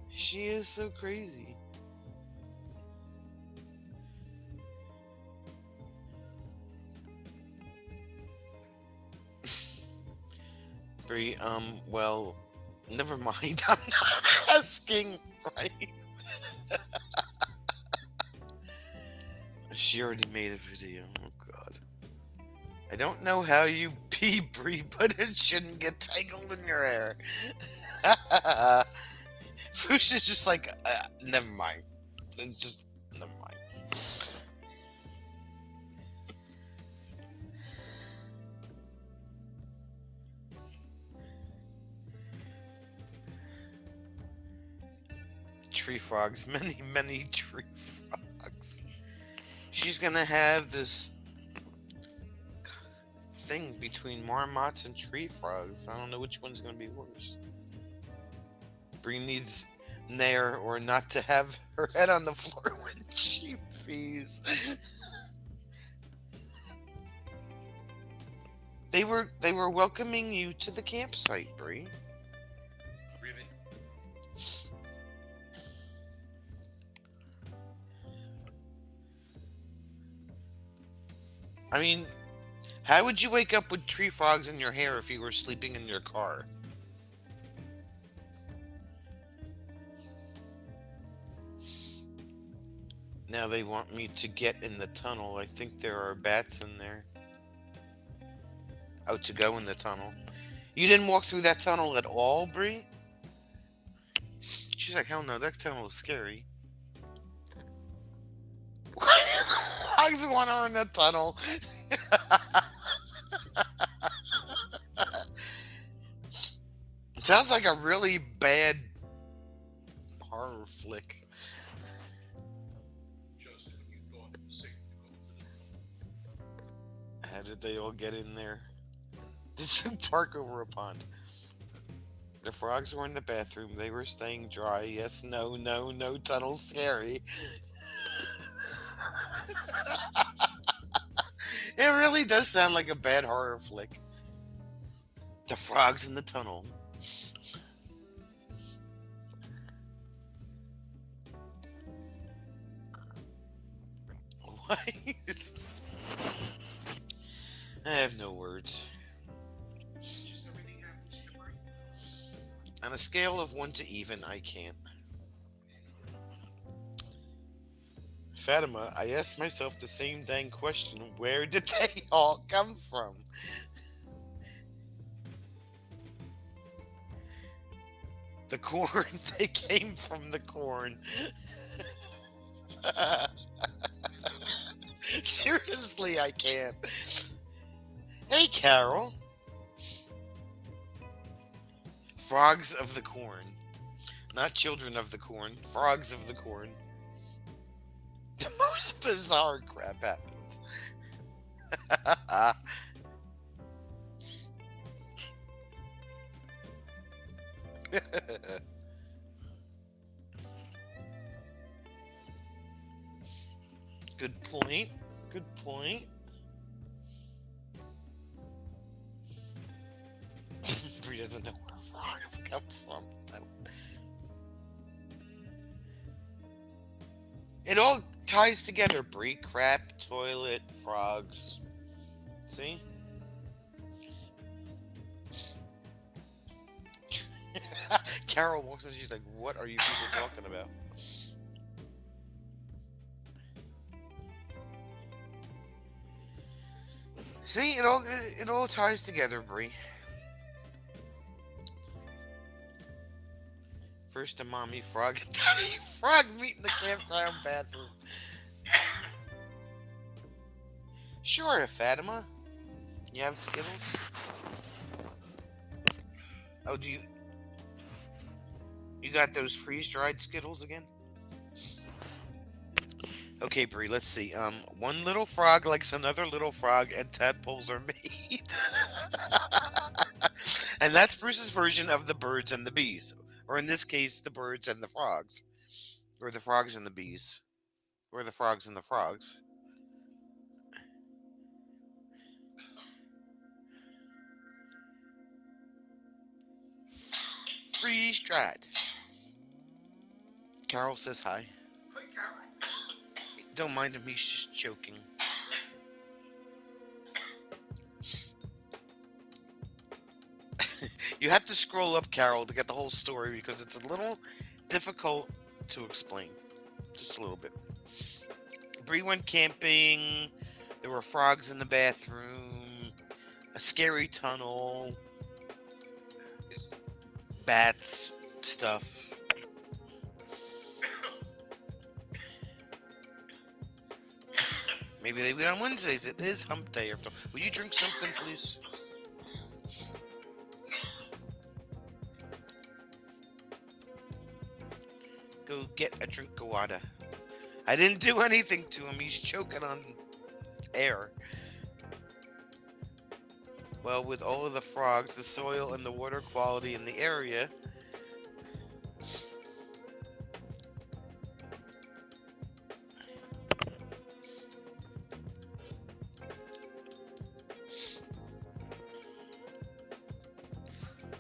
She is so crazy. Bree, well, never mind. I'm not asking, right? She already made a video. Oh, God. I don't know how you pee, Bree, but it shouldn't get tangled in your hair. Bruce is just like, never mind. It's just, never mind. Tree frogs. Many, many tree frogs. She's gonna have this thing between marmots and tree frogs. I don't know which one's gonna be worse. Bree needs Nair or not to have her head on the floor when she pees. They were welcoming you to the campsite, Bree. Really? I mean, how would you wake up with tree frogs in your hair if you were sleeping in your car? Now they want me to get in the tunnel. I think there are bats in there. Oh, to go in the tunnel. You didn't walk through that tunnel at all, Bree? She's like, hell no, that tunnel is scary. I just want her in the tunnel. It sounds like a really bad horror flick. Joseph, you thought it was safe to go into the How did they all get in there? Did you park over a pond? The frogs were in the bathroom. They were staying dry. Yes, no, no, no tunnel scary. It really does sound like a bad horror flick. The frogs in the tunnel. What? I have no words. just everything happens to Bree. On a scale of 1 to even, I can't. Fatima, I asked myself the same dang question. Where did they all come from? The corn. They came from the corn. Seriously, I can't. Hey, Carol. Frogs of the corn. Not children of the corn. Frogs of the corn. The most bizarre crap happens. Good point. Good point. Bree doesn't know where frogs come from. It all ties together, Bree. Crap, toilet, frogs. See? Carol walks in, she's like, what are you people talking about? See, it all ties together, Bree. First a mommy frog and daddy frog meet in the campground bathroom. Sure, Fatima. You have Skittles? Oh, do you... You got those freeze-dried Skittles again? Okay, Bree, let's see. One little frog likes another little frog, and tadpoles are made. And that's Bruce's version of the birds and the bees. Or in this case, the birds and the frogs. Or the frogs and the bees. Or the frogs and the frogs. Freeze-dried. Carol says hi. Hi, Carol. Don't mind him, he's just joking. You have to scroll up, Carol, to get the whole story because it's a little difficult to explain. Just a little bit. Bree went camping. There were frogs in the bathroom. A scary tunnel. Bats. Stuff. Maybe they eat on Wednesdays. It is hump day. Will you drink something, please? Go get a drink of water. I didn't do anything to him. He's choking on air. Well, with all of the frogs, the soil, and the water quality in the area,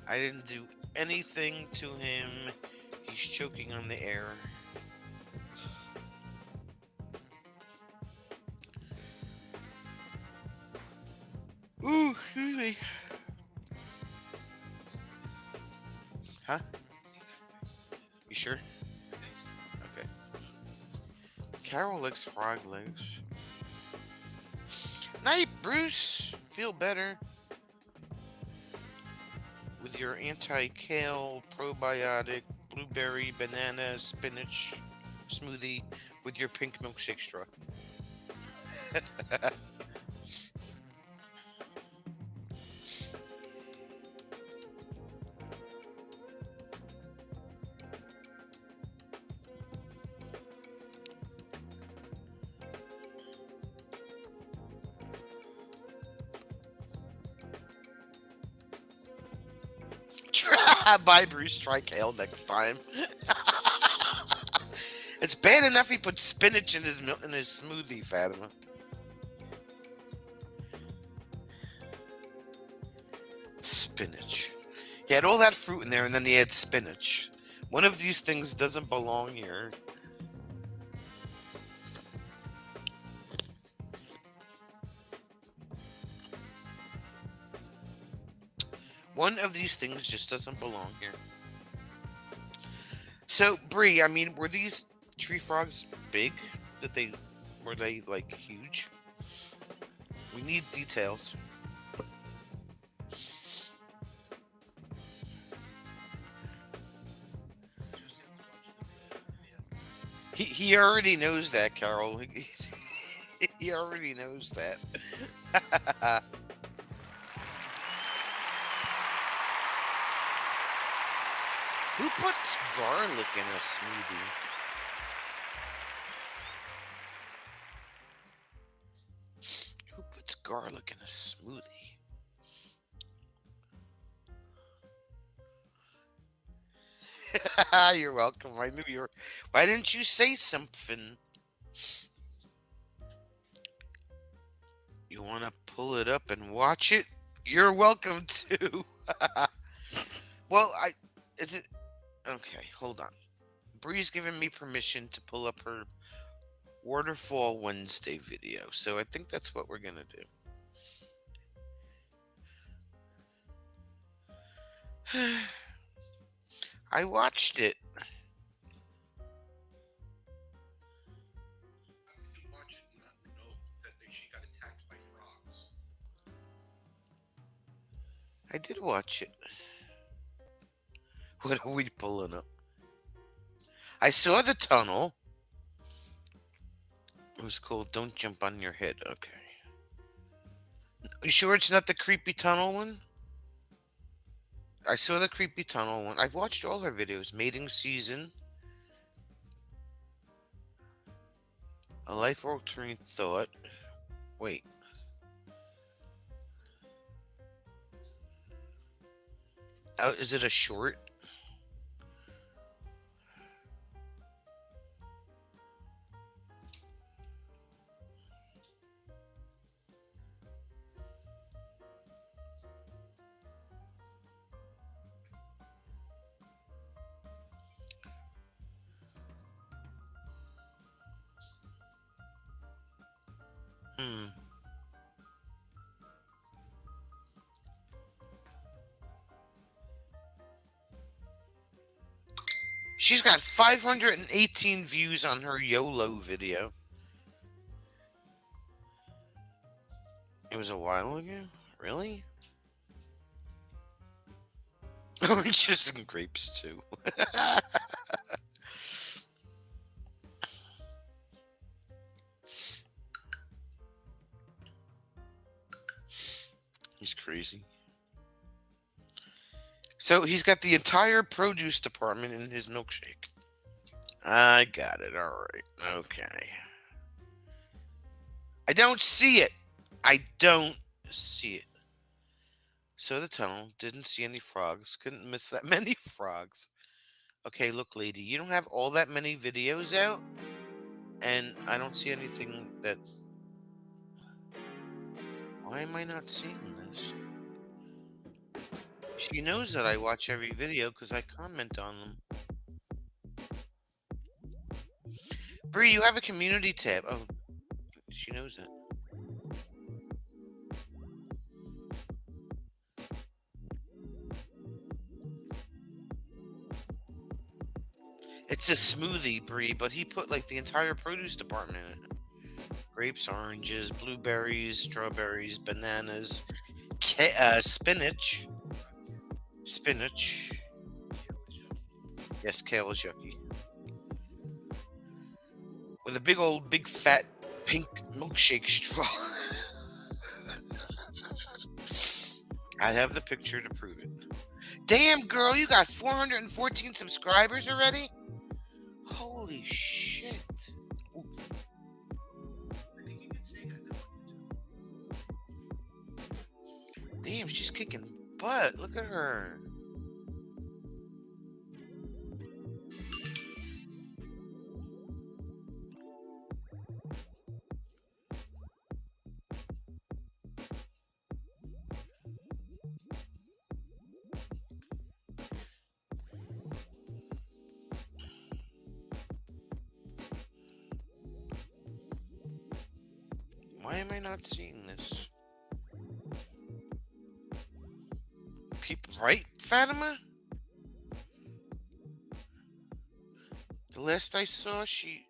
I didn't do anything to him. He's choking on the air. Ooh, excuse me. Huh? You sure? Okay. Carol licks frog legs. Night, Bruce. Feel better. with your anti-kale, probiotic, blueberry, banana, spinach smoothie with your pink milkshake straw. Buy Bruce try kale next time. It's bad enough he put spinach in his smoothie, Fatima. Spinach. He had all that fruit in there, and then he had spinach. One of these things doesn't belong here. One of these things just doesn't belong here. So, Bree, I mean, were these tree frogs big? Were they like huge? We need details. He already knows that, Carol. He already knows that. Who puts garlic in a smoothie? Who puts garlic in a smoothie? You're welcome. I knew you were. Why didn't you say something? You want to pull it up and watch it? You're welcome to. Well, is it okay? Hold on. Bree's giving me permission to pull up her Waterfall Wednesday video, so I think that's what we're gonna do. I watched it. How could you watch it and not know that she got attacked by frogs? I did watch it. What are we pulling up? I saw the tunnel. It was cool. Don't jump on your head. Okay. You sure it's not the creepy tunnel one? I saw the creepy tunnel one. I've watched all her videos. Mating season. A life-altering thought. Wait. Is it a short? Hmm. She's got 518 views on her YOLO video. It was a while ago? Really? Oh, just some grapes too. He's crazy. So he's got the entire produce department in his milkshake. I got it. All right. Okay. I don't see it. I don't see it. So the tunnel. Didn't see any frogs. Couldn't miss that many frogs. Okay, look, lady. You don't have all that many videos out. And I don't see anything that... Why am I not seeing this? She knows that I watch every video because I comment on them. Bree, you have a community tab. Oh, she knows that. It's a smoothie, Bree, but he put like the entire produce department in it. Grapes, oranges, blueberries, strawberries, bananas, spinach. spinach. Yes, kale is yucky. With a big fat pink milkshake straw. I have the picture to prove it. Damn, girl, you got 414 subscribers already? Holy shit. I think you can say that now. Damn, she's kicking butt. Look at her. Why am I not seeing this? Right, Fatima? The last I saw, she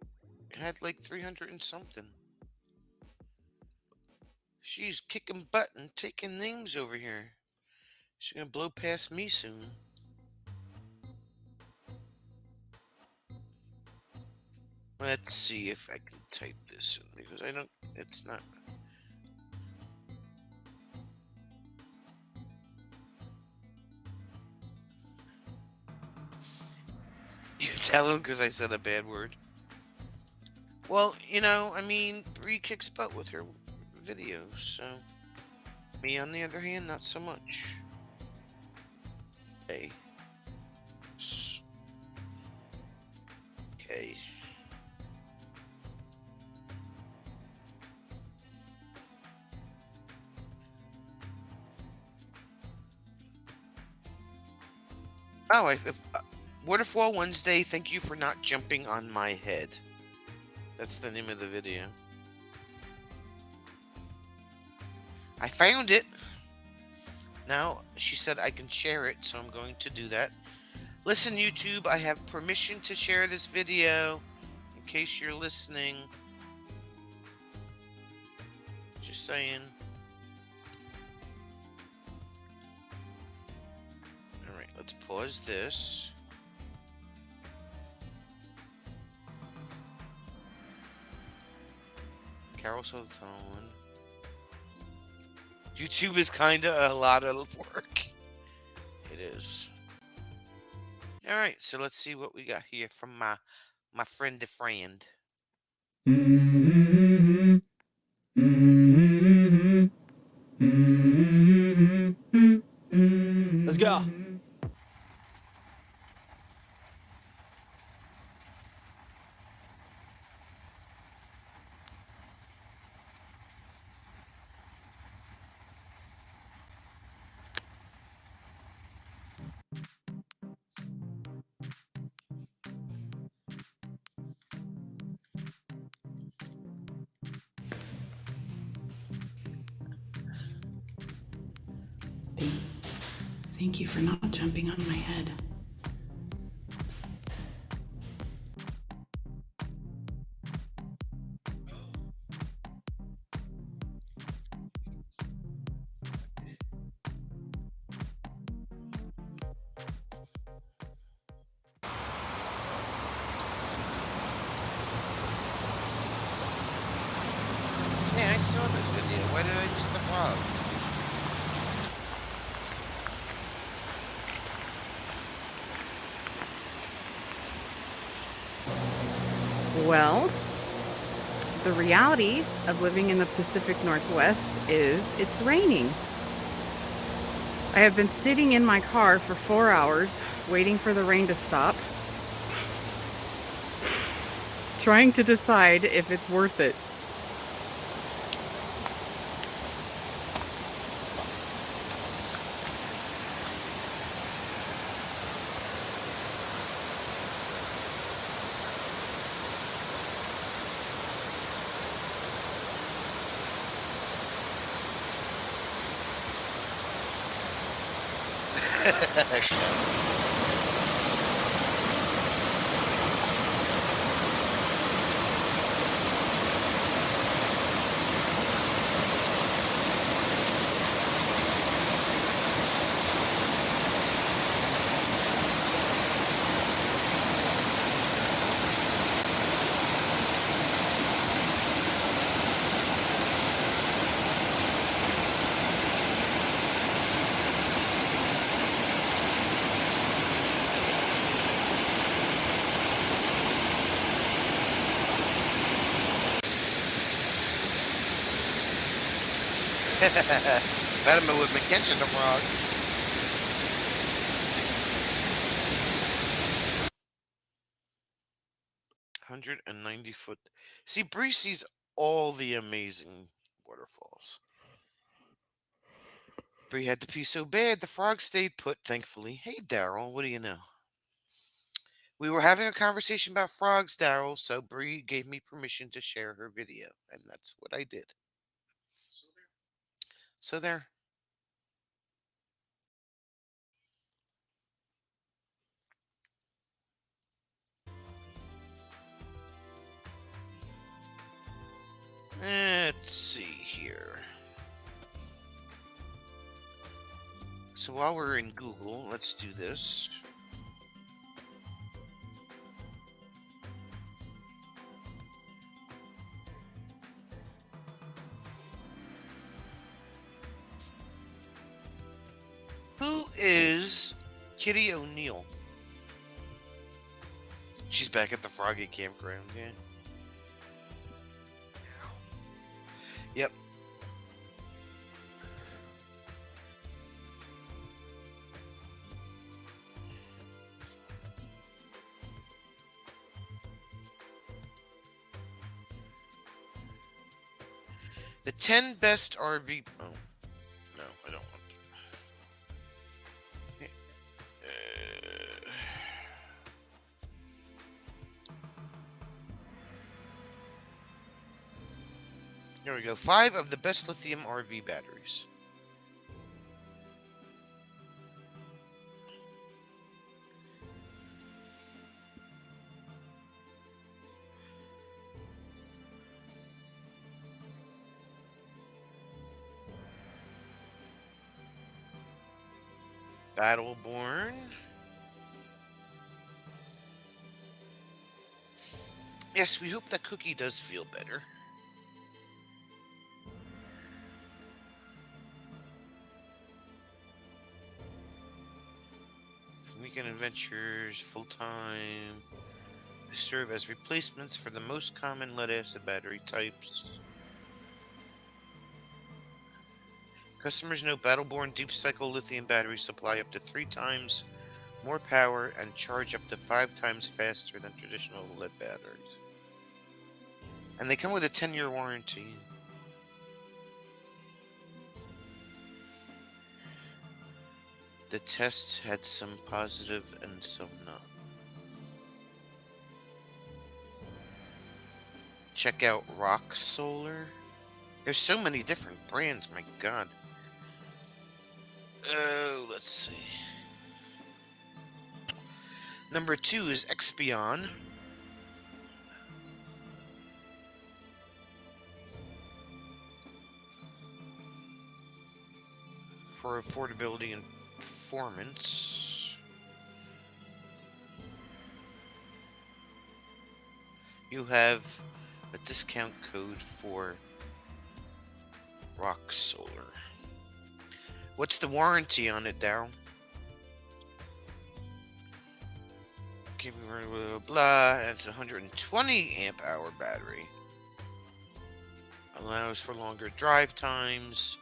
had like 300 and something. She's kicking butt and taking names over here. She's gonna blow past me soon. Let's see if I can type this in because I don't. It's not. You tell him because I said a bad word. Well, you know, I mean, Bree kicks butt with her videos, so me on the other hand, not so much. Okay. Okay. Oh, Waterfall Wednesday, thank you for not jumping on my head. That's the name of the video. I found it. Now, she said I can share it, so I'm going to do that. Listen, YouTube, I have permission to share this video, in case you're listening. Just saying. Alright, let's pause this. Carol Sullivan. YouTube is kinda a lot of work. It is. Alright, so let's see what we got here from my friend to friend. Let's go. Thank you for not jumping on my head. Yeah, I saw this video. Why did I miss the vlogs? Well, the reality of living in the Pacific Northwest is it's raining. I have been sitting in my car for 4 hours waiting for the rain to stop, trying to decide if it's worth it. Fatima would be catching the frogs. 190-foot. See, Bree sees all the amazing waterfalls. Bree had to pee so bad, the frog stayed put, thankfully. Hey, Daryl, what do you know? We were having a conversation about frogs, Daryl, so Bree gave me permission to share her video, and that's what I did. So there. So there. Let's see here. So while we're in Google, let's do this. Who is Kitty O'Neill? She's back at the Froggy Campground, yeah. Now, Yep. The 10 best RV. Oh, no, I don't want to. Here we go. 5 of the best lithium RV batteries. Battleborn. Yes, we hope that Cookie does feel better. Weekend Adventures, full-time. Serve as replacements for the most common lead-acid battery types. Customers know Battleborn Deep Cycle lithium batteries supply up to 3 times more power and charge up to 5 times faster than traditional lead batteries. And they come with a 10-year warranty. The tests had some positive and some not. Check out Rock Solar. There's so many different brands, my god. Oh, let's see. Number 2 is Expion. For affordability and performance. You have a discount code for Rock Solar. What's the warranty on it, Daryl? Blah, blah, blah. It's a 120 amp hour battery. Allows for longer drive times.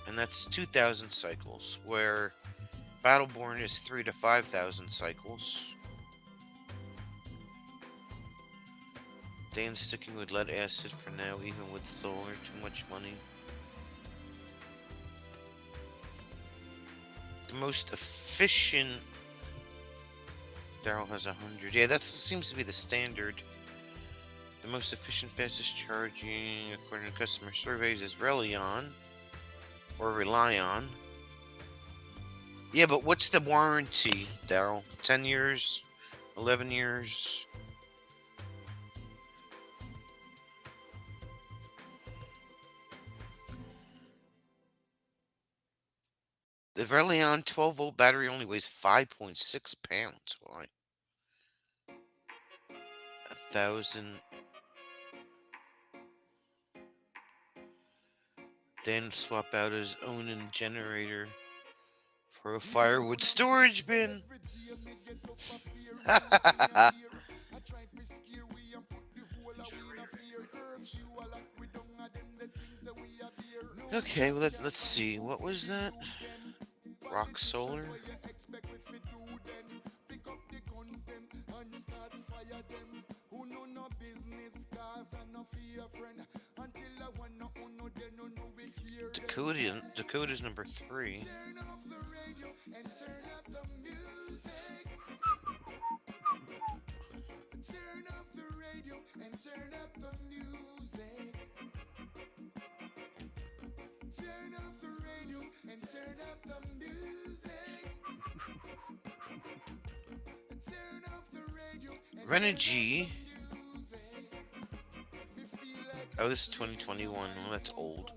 And that's 2,000 cycles, where Battleborn is 3,000 to 5,000 cycles. Dan's sticking with lead acid for now, even with solar. Too much money. The most efficient. Daryl has 100. Yeah, that seems to be the standard. The most efficient, fastest charging, according to customer surveys, is Relion. Or Relion. Yeah, but what's the warranty, Daryl? 10 years? 11 years? The Relion 12-volt battery only weighs 5.6 pounds. Why? 1,000. Then swap out his own generator for a firewood storage bin. Okay, well, let's see. What was that? Rock Solar? Dakota's number 3. Renogy. Oh, this is 2021. Well, that's old.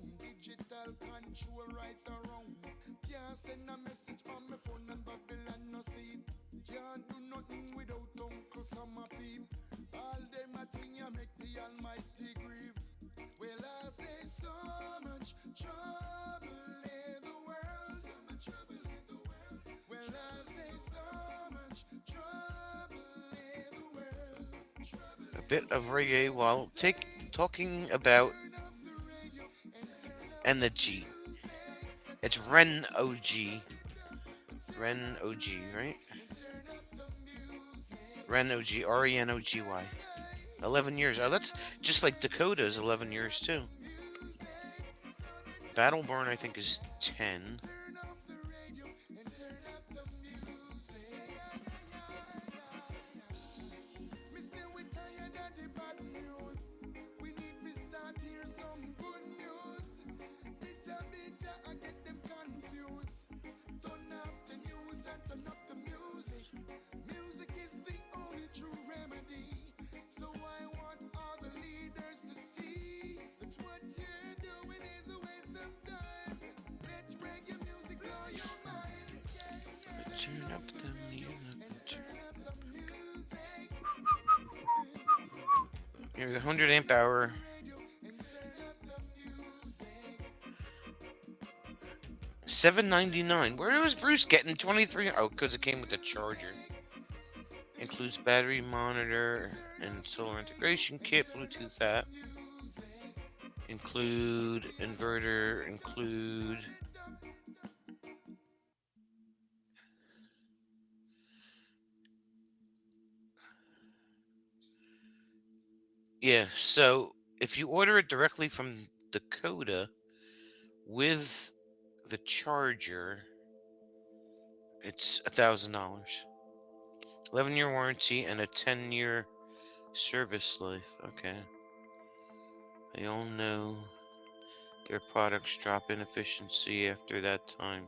A bit of reggae while talking about and the G. It's Ren OG. Ren OG, right? Ren OG, Renogy. 11 years. Oh, that's just like Dakota's 11 years too. Battleborn, I think, is 10. Turn up the music. Here we go, 100 amp hour. $7.99. Where was Bruce getting 23? Oh, because it came with the charger. Includes battery monitor and solar integration kit. Bluetooth app. Include inverter. Include. Yeah, so if you order it directly from Dakota with the charger, it's $1,000. 11-year warranty and a 10-year service life. Okay. They all know their products drop in efficiency after that time.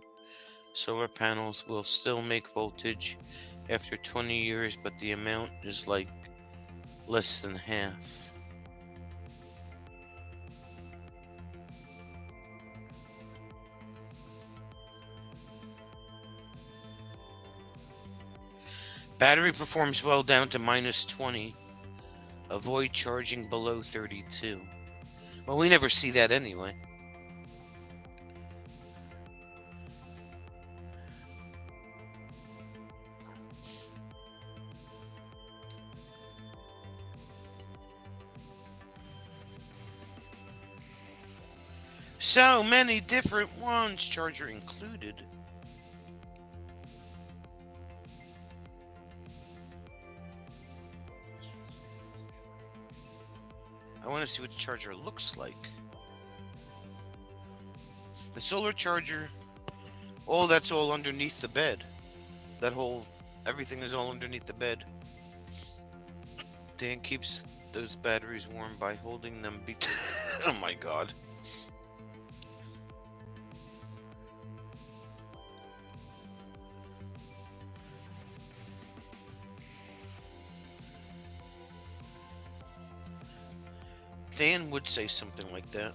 Solar panels will still make voltage after 20 years, but the amount is like less than half. Battery performs well down to -20. Avoid charging below 32. Well, we never see that anyway. So many different ones, charger included. I want to see what the charger looks like. The solar charger, that's all underneath the bed. Everything is all underneath the bed. Dan keeps those batteries warm by holding them oh my god. Dan would say something like that.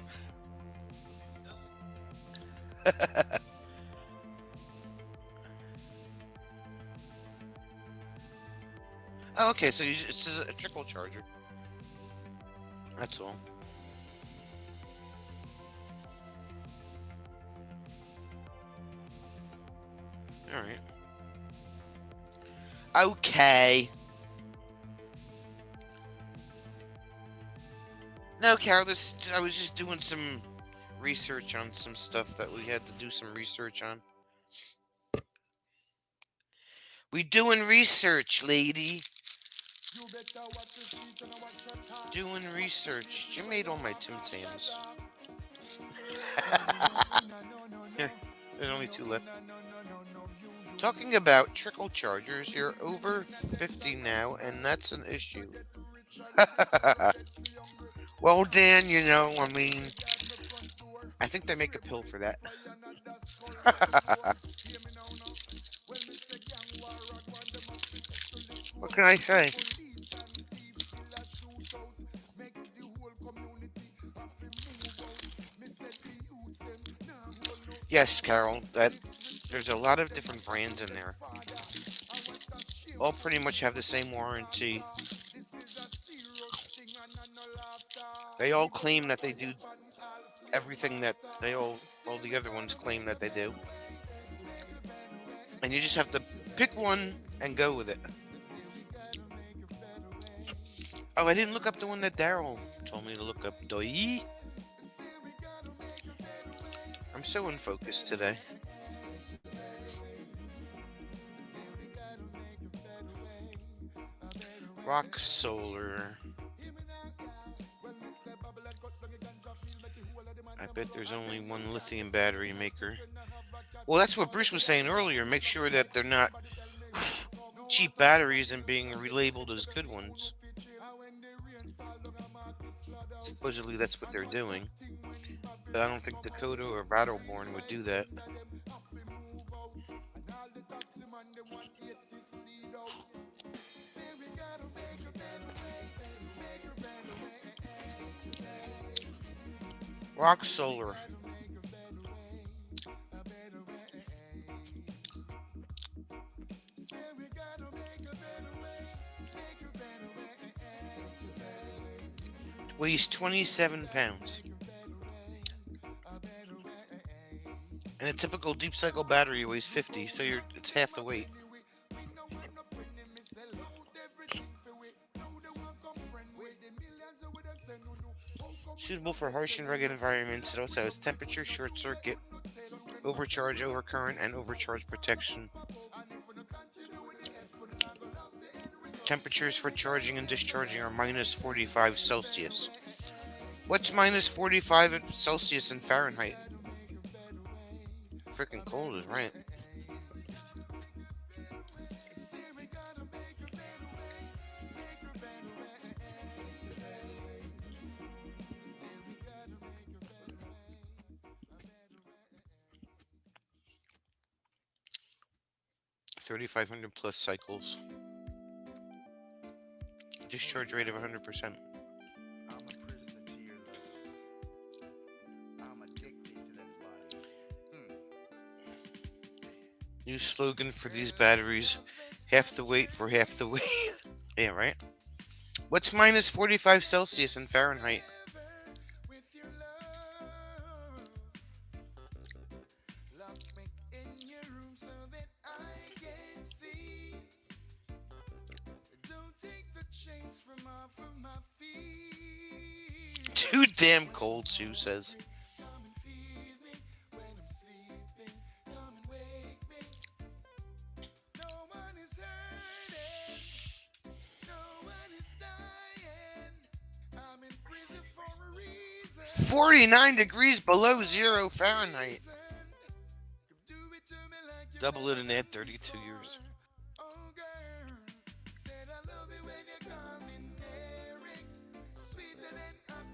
Oh, okay, so it's just a trickle charger. That's all. Alright. Okay. No, Carol, I was just doing some research on some stuff that we had to do some research on. We doing research, lady. Doing research. Jim made all my Tim Tams. Here, there's only 2 left. Talking about trickle chargers, you're over 50 now, and that's an issue. Well, Dan, you know, I mean, I think they make a pill for that. What can I say? Yes, Carol, that there's a lot of different brands in there. All pretty much have the same warranty. They all claim that they do everything that all the other ones claim that they do. And you just have to pick one and go with it. Oh, I didn't look up the one that Daryl told me to look up. Doi. I'm so unfocused today. Rock Solar. I bet there's only one lithium battery maker. Well, that's what Bruce was saying earlier. Make sure that they're not cheap batteries and being relabeled as good ones. Supposedly that's what they're doing. But I don't think Dakota or Battleborn would do that. Rock Solar. Weighs 27 pounds. And a typical deep cycle battery weighs 50, so it's half the weight. Suitable for harsh and rugged environments. It also has temperature, short circuit, overcharge, overcurrent, and overcharge protection. Temperatures for charging and discharging are minus 45 Celsius. What's minus 45 Celsius in Fahrenheit? Freaking cold is right. $3,500 plus cycles. Discharge rate of 100%. I'm a prisoner to your love. I'm addicted to that body. New slogan for these batteries: half the weight for half the weight. Yeah, right? What's minus 45 Celsius in Fahrenheit? Too damn cold, Sue says. $49 degrees below 0 Fahrenheit. Double it and add 32 years.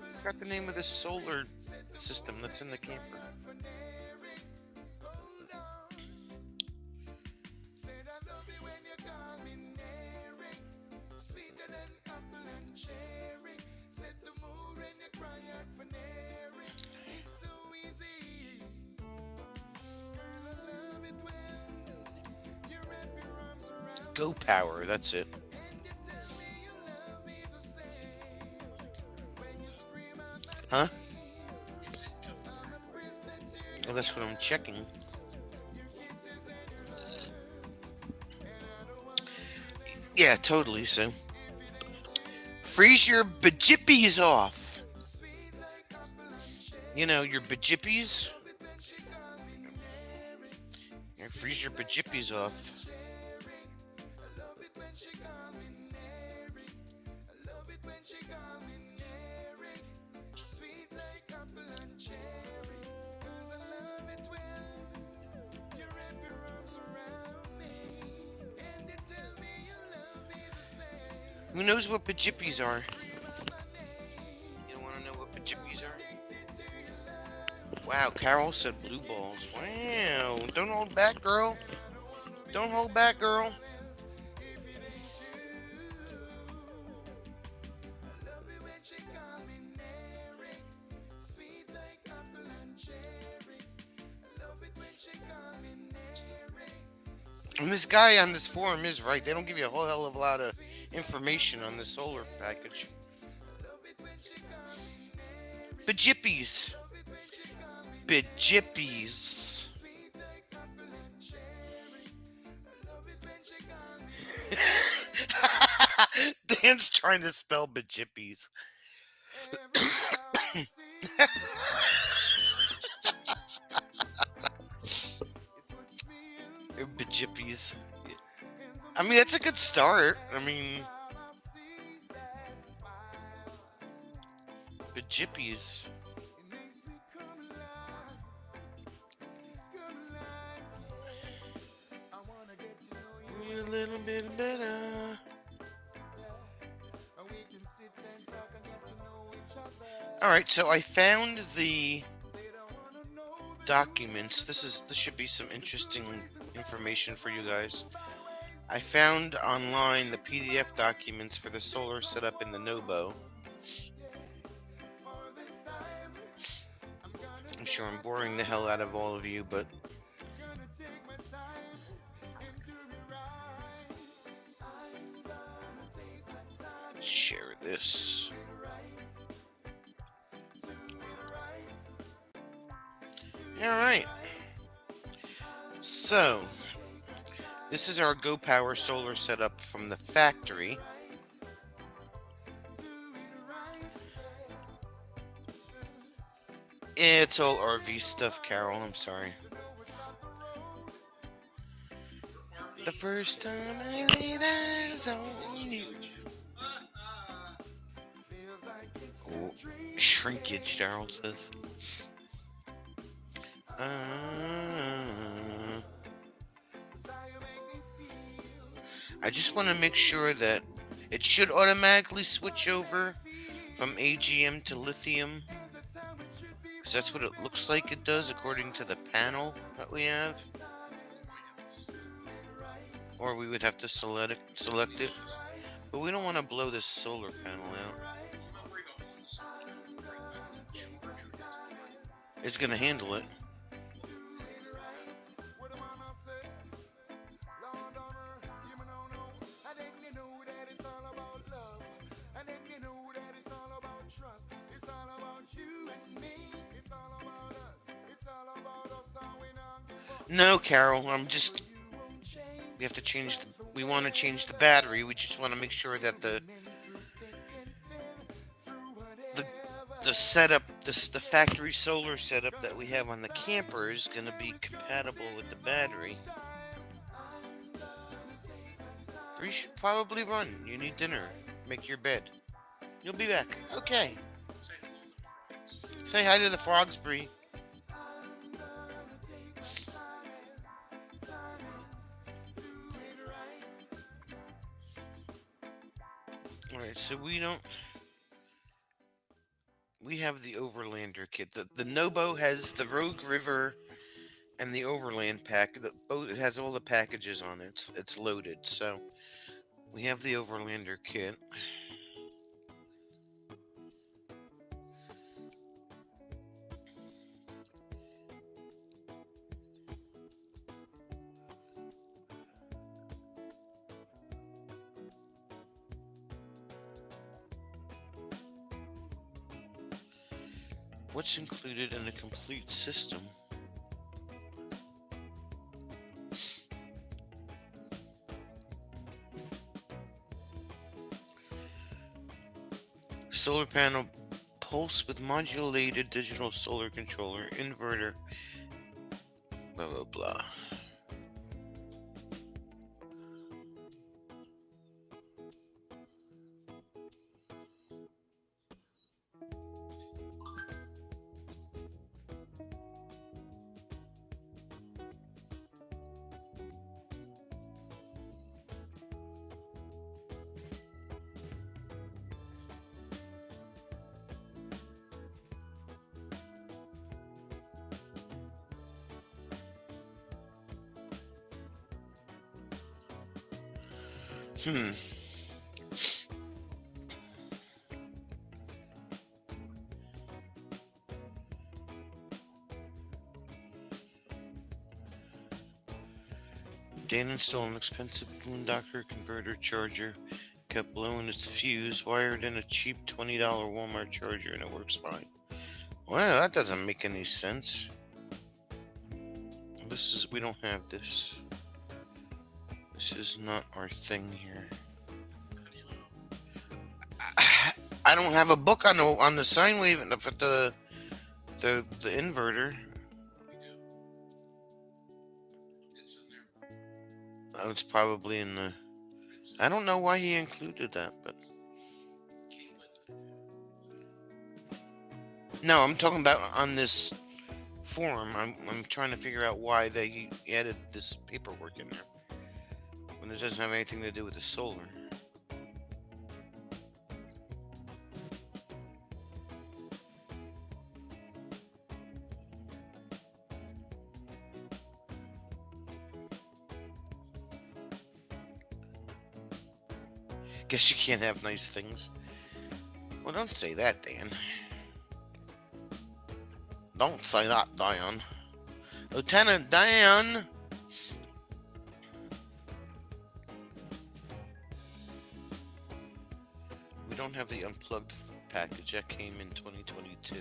I forgot the name of this solar system that's in the camper. Go Power, that's it. Huh? Well, that's what I'm checking. Yeah, totally, Sue. Freeze your bajippies off. you know, your bajippies. You freeze your bajippies off. Who knows what bajippies are? You don't want to know what bajippies are? Wow, Carol said blue balls. Wow, don't hold back, girl. Don't hold back, girl. And this guy on this forum is right. They don't give you a whole hell of a lot of information on the solar package. Bajippies. Bajippies. Dan's trying to spell bajippies. Bajippies. I mean, that's a good start. I mean, bajippies. A little bit better. Alright, so I found the documents. This should be some interesting information for you guys. I found online the PDF documents for the solar setup in the Nobo. I'm sure I'm boring the hell out of all of you, but let's share this. Alright. So, this is our Go Power solar setup from the factory. It's all RV stuff, Carol. I'm sorry. The first time I laid eyes on you. Oh, shrinkage, Daryl says. I just want to make sure that it should automatically switch over from AGM to lithium, because that's what it looks like it does according to the panel that we have. Or we would have to select it, but we don't want to blow this solar panel out. It's gonna handle it. No, Carol, we have to change we want to change the battery. We just want to make sure that the setup, the factory solar setup that we have on the camper is going to be compatible with the battery. Or you should probably run. You need dinner. Make your bed. You'll be back. Okay. Say hi to the frogs, Bree. Alright, so we have the Overlander kit. The Nobo has the Rogue River and the Overland pack. It has all the packages on it. It's loaded, so we have the Overlander kit. What's included in a complete system? Solar panel pulse with modulated digital solar controller, inverter, blah, blah, blah. Hmm. Dan installed an expensive Boondocker converter charger, kept blowing its fuse, wired in a cheap $20 Walmart charger, and it works fine. Well, that doesn't make any sense. We don't have this. This is not our thing here. I don't have a book on the sine wave for the inverter. It's in there. Oh, it's probably in the. I don't know why he included that, but Came with it. no, I'm talking about on this form. I'm trying to figure out why they added this paperwork in there when it doesn't have anything to do with the solar. Guess you can't have nice things. Well, don't say that, Dan. Don't say that, Diane. Lieutenant Dan! We don't have the unplugged package. That came in 2022.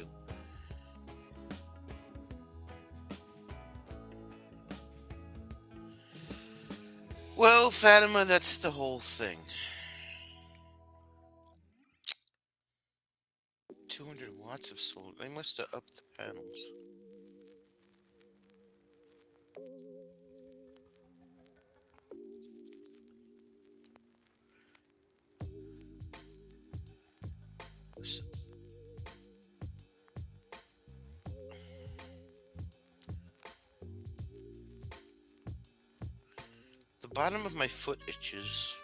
Well, Fatima, that's the whole thing. 200 watts of solar. They must have upped the panels. The bottom of my foot itches.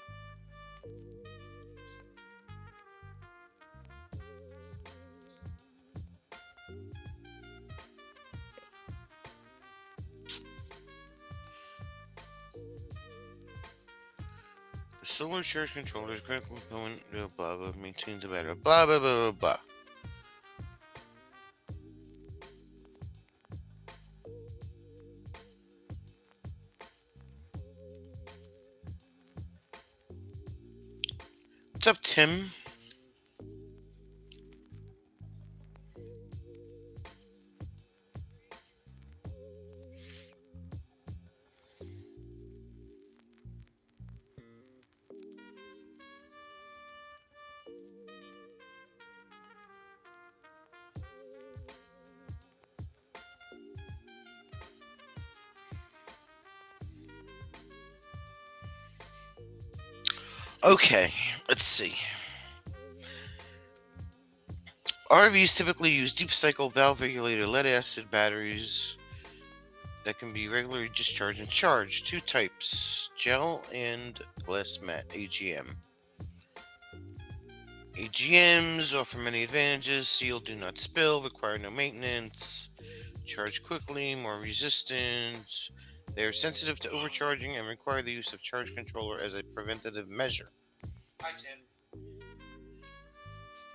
The solar charge controller is a critical component, blah blah, maintains the battery, blah blah blah blah blah. What's up, Tim? Okay, let's see. RVs typically use deep cycle valve regulated lead acid batteries that can be regularly discharged and charged. Two types, gel and glass mat, AGM. AGMs offer many advantages: seal, do not spill, require no maintenance, charge quickly, more resistant. They are sensitive to overcharging and require the use of charge controller as a preventative measure. Hi, Tim.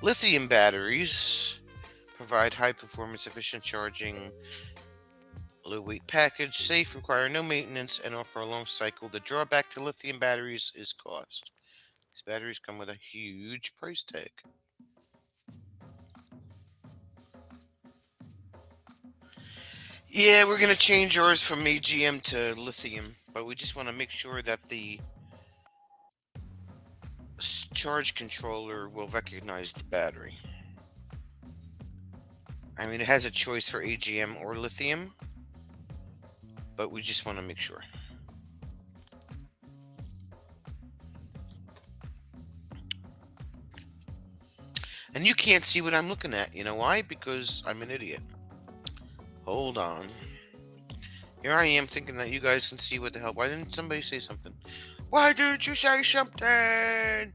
Lithium batteries provide high performance, efficient charging, low weight package, safe, require no maintenance, and offer a long cycle. The drawback to lithium batteries is cost. These batteries come with a huge price tag. Yeah, we're going to change ours from AGM to lithium, but we just want to make sure that the charge controller will recognize the battery. I mean, it has a choice for AGM or lithium, but we just want to make sure. And you can't see what I'm looking at. You know why? Because I'm an idiot. Hold on. Here I am thinking that you guys can see what the hell. Why didn't somebody say something? Why didn't you say something?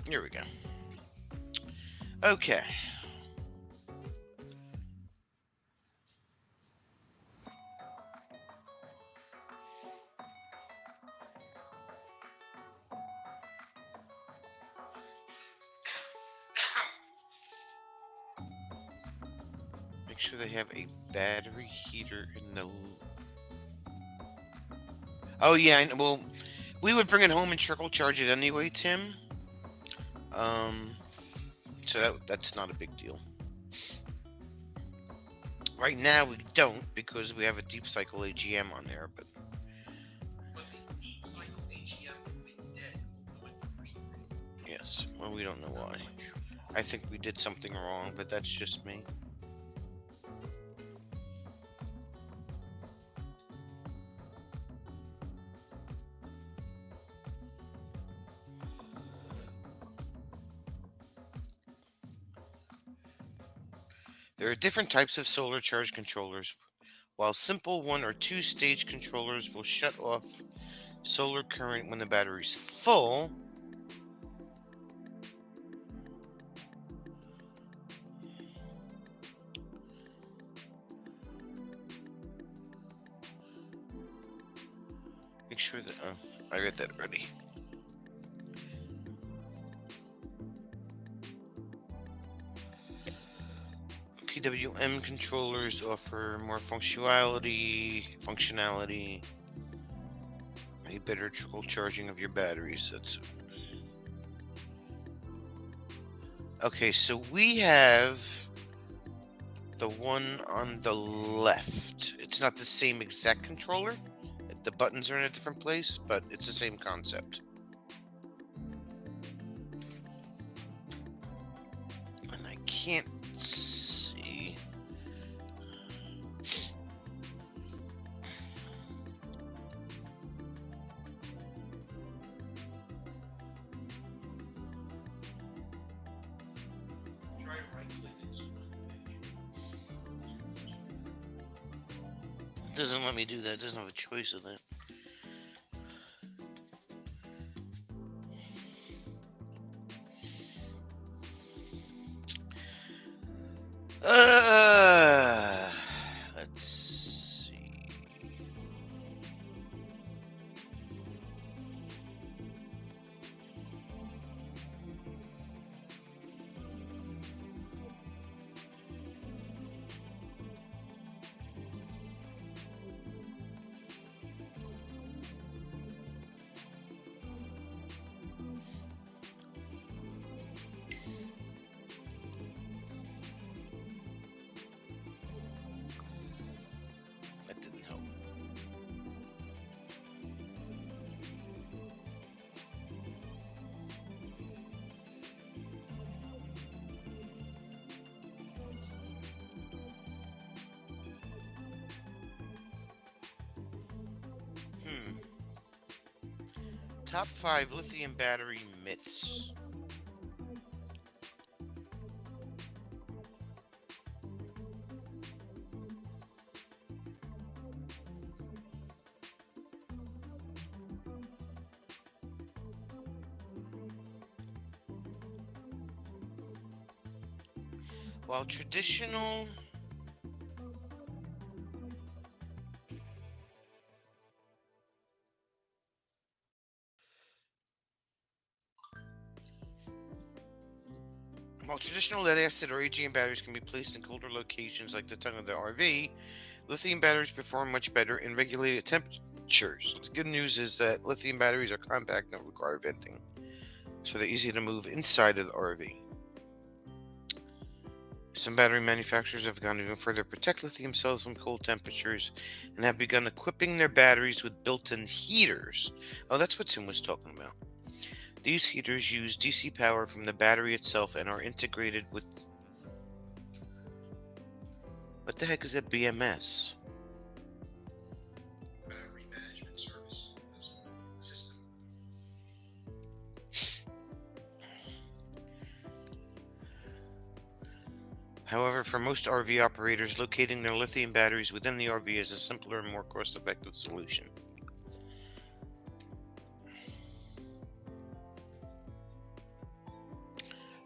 Here we go. Okay. Make sure they have a battery heater in the... Oh, yeah. Well, we would bring it home and trickle charge it anyway, Tim. So that's not a big deal. Right now we don't because we have a deep cycle AGM on there, but But the deep cycle AGM will be dead when the first reason. yes, well, we don't know why. I think we did something wrong, but that's just me. There are different types of solar charge controllers. While simple 1 or 2 stage controllers will shut off solar current when the battery's full, make sure that... Oh, I read that already. PWM controllers offer more functionality, a better trickle charging of your batteries. That's okay. So we have the one on the left. It's not the same exact controller. The buttons are in a different place, but it's the same concept. And I can't see. Try to right click it. It doesn't let me do that. It doesn't have a choice of that. Let's see. That didn't help. Top 5 lithium battery myths. While traditional lead acid or AGM batteries can be placed in colder locations like the tongue of the RV, lithium batteries perform much better in regulated temperatures. The good news is that lithium batteries are compact and don't require venting, so they're easy to move inside of the RV. Some battery manufacturers have gone even further to protect lithium cells from cold temperatures and have begun equipping their batteries with built-in heaters. Oh, that's what Tim was talking about. These heaters use DC power from the battery itself and are integrated with... What the heck is a BMS? Battery management service system. However, for most RV operators, locating their lithium batteries within the RV is a simpler and more cost-effective solution.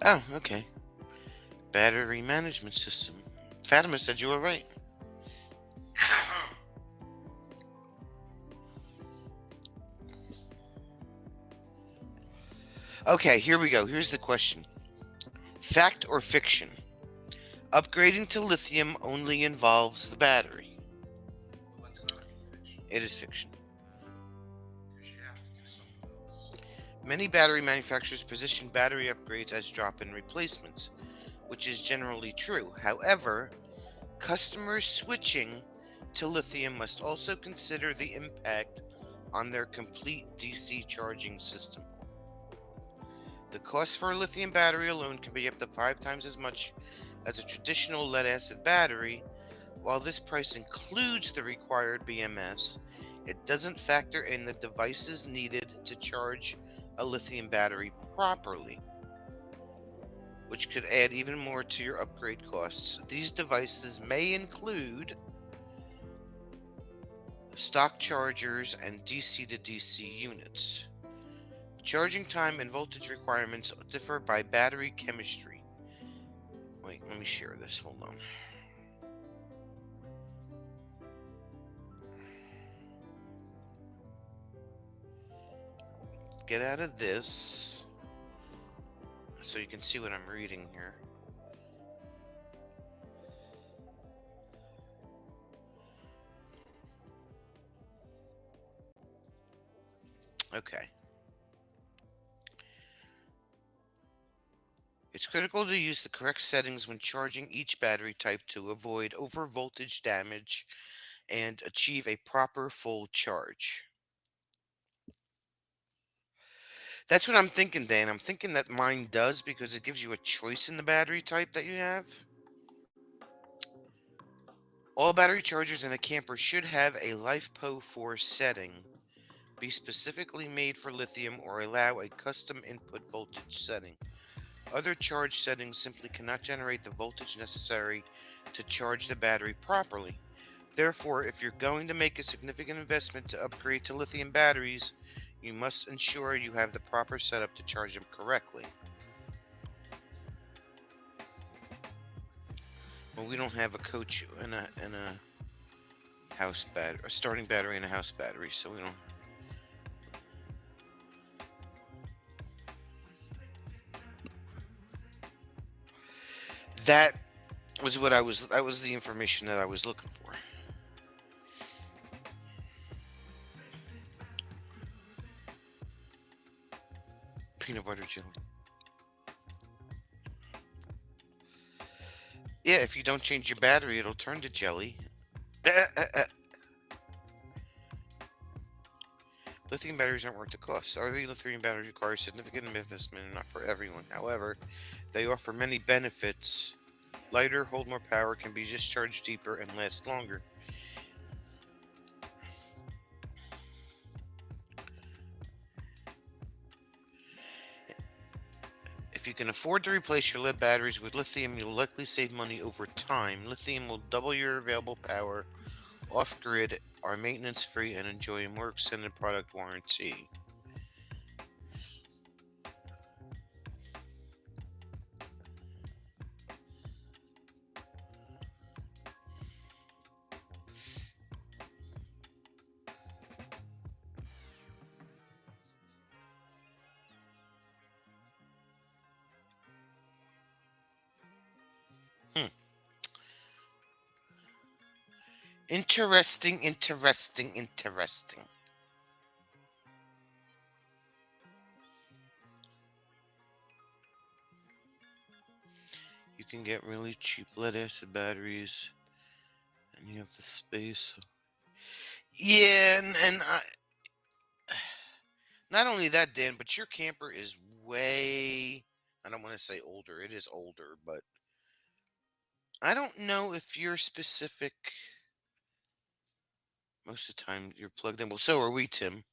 Oh, okay. Battery management system. Fatima said you were right. Okay, here we go. Here's the question. Fact or fiction? Upgrading to lithium only involves the battery. Well, that's gotta be fiction, It is fiction. because you have to do something else. Many battery manufacturers position battery upgrades as drop-in replacements, which is generally true. However, customers switching to lithium must also consider the impact on their complete DC charging system. The cost for a lithium battery alone can be up to 5 times as much as a traditional lead-acid battery. While this price includes the required BMS, it doesn't factor in the devices needed to charge a lithium battery properly, which could add even more to your upgrade costs. These devices may include stock chargers and DC to DC units. Charging time and voltage requirements differ by battery chemistry. Wait, let me share this. Hold on. Get out of this so you can see what I'm reading here. Okay. It's critical to use the correct settings when charging each battery type to avoid overvoltage damage and achieve a proper full charge. That's what I'm thinking, Dan. I'm thinking that mine does because it gives you a choice in the battery type that you have. All battery chargers in a camper should have a LiFePO4 setting, be specifically made for lithium, or allow a custom input voltage setting. Other charge settings simply cannot generate the voltage necessary to charge the battery properly. Therefore, if you're going to make a significant investment to upgrade to lithium batteries, you must ensure you have the proper setup to charge them correctly. Well, we don't have a coach and a house battery, a starting battery and a house battery, so we don't. That was what that was the information that I was looking for. Peanut butter jelly. Yeah, if you don't change your battery, it'll turn to jelly. Lithium batteries aren't worth the cost. RV lithium batteries require significant investment and not for everyone. However, they offer many benefits. Lighter, hold more power, can be discharged deeper, and last longer. If you can afford to replace your lead batteries with lithium, you'll likely save money over time. Lithium will double your available power off-grid, are maintenance-free, and enjoy a more extended product warranty. Interesting. You can get really cheap lead acid batteries, and you have the space. Yeah, and Not only that, Dan, but your camper is way, I don't want to say older. It is older, but I don't know if you're specific. Most of the time you're plugged in. Well, so are we, Tim.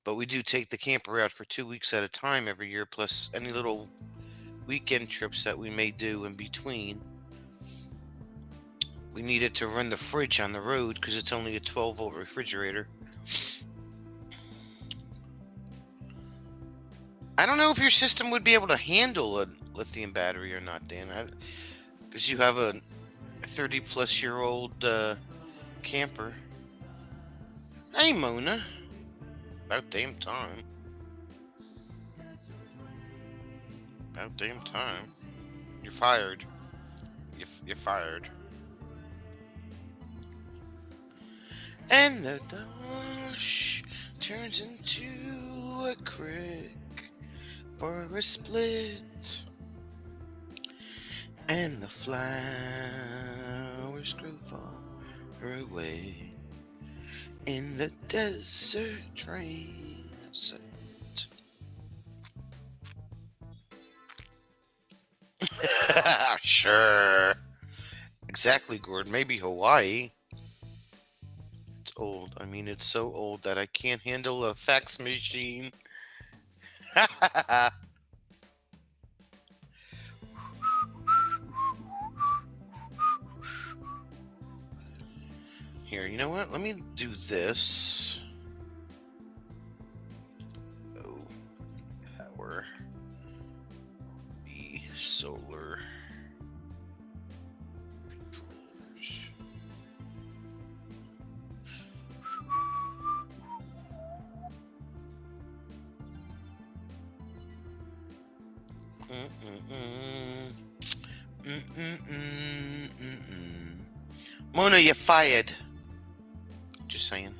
But we do take the camper out for 2 weeks at a time every year, plus any little weekend trips that we may do in between. We need it to run the fridge on the road because it's only a 12-volt refrigerator. I don't know if your system would be able to handle a lithium battery or not, Dan. Because you have a 30-plus-year-old camper. Hey, Mona. About damn time. About damn time. You're fired. You're fired. And the marsh turns into a creek for a split, and the flowers grow far away in the desert transit. Sure. Exactly, Gord. Maybe Hawaii. It's old. I mean, it's so old that I can't handle a fax machine. Here, you know what? Let me do this. Oh, power. B solar controllers. Mona, you're fired. Just saying.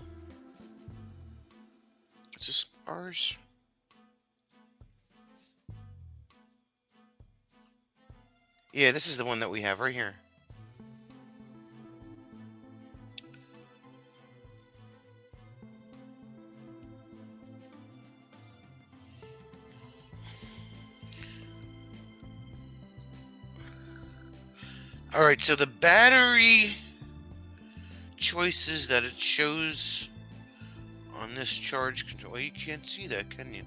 Is this ours? Yeah, this is the one that we have right here. Alright, so the battery choices that it shows on this charge control. Well, you can't see that, can you?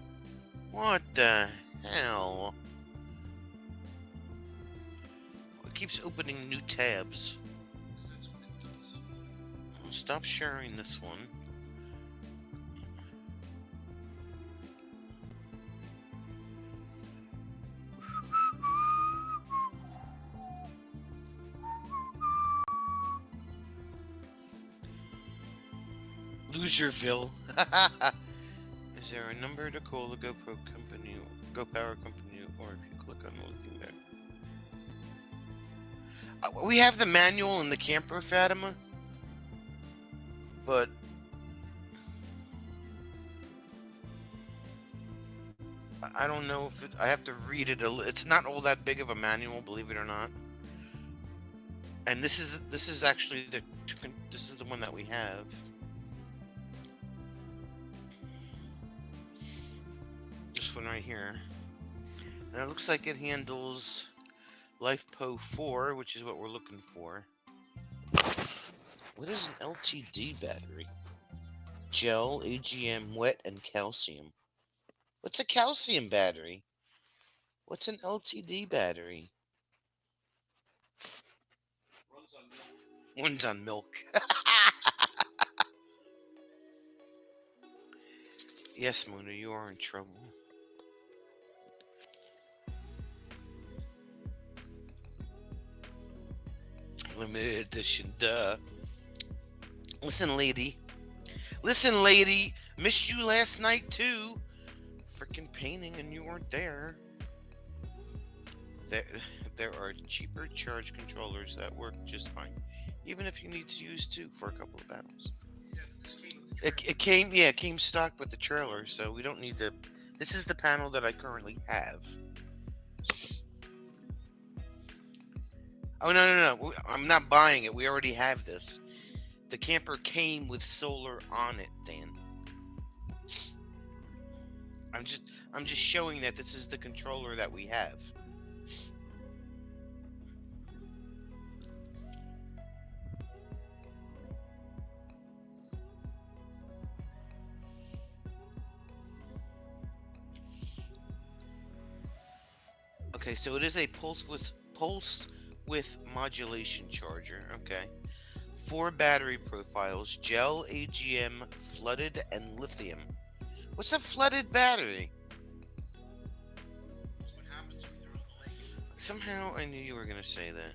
What the hell? It keeps opening new tabs. I'll stop sharing this one. Loserville. Is there a number to call the GoPro company, GoPower company, or if you click on the lithium battery? We have the manual in the camper, Fatima, but I don't know if I have to read it. It's not all that big of a manual, believe it or not. And this is actually this is the one that we have. This one right here, and it looks like it handles LifePo 4, which is what we're looking for. What is an LTD battery? Gel, AGM, wet, and calcium. What's a calcium battery? What's an LTD battery? Runs on milk. Yes, Mona, you are in trouble. Limited edition, duh. Listen, lady. Missed you last night, too. Freaking painting and you weren't there. There are cheaper charge controllers that work just fine. Even if you need to use two for a couple of battles. Yeah, it came stock with the trailer, so we don't need to. This is the panel that I currently have. Oh, no. I'm not buying it. We already have this. The camper came with solar on it, Dan. I'm just showing that this is the controller that we have. Okay, so it is a pulse width modulation charger. Okay, 4 battery profiles: gel, AGM, flooded, and lithium. What's a flooded battery? That's what happens when you throw it in the lake. Somehow I knew you were gonna say that.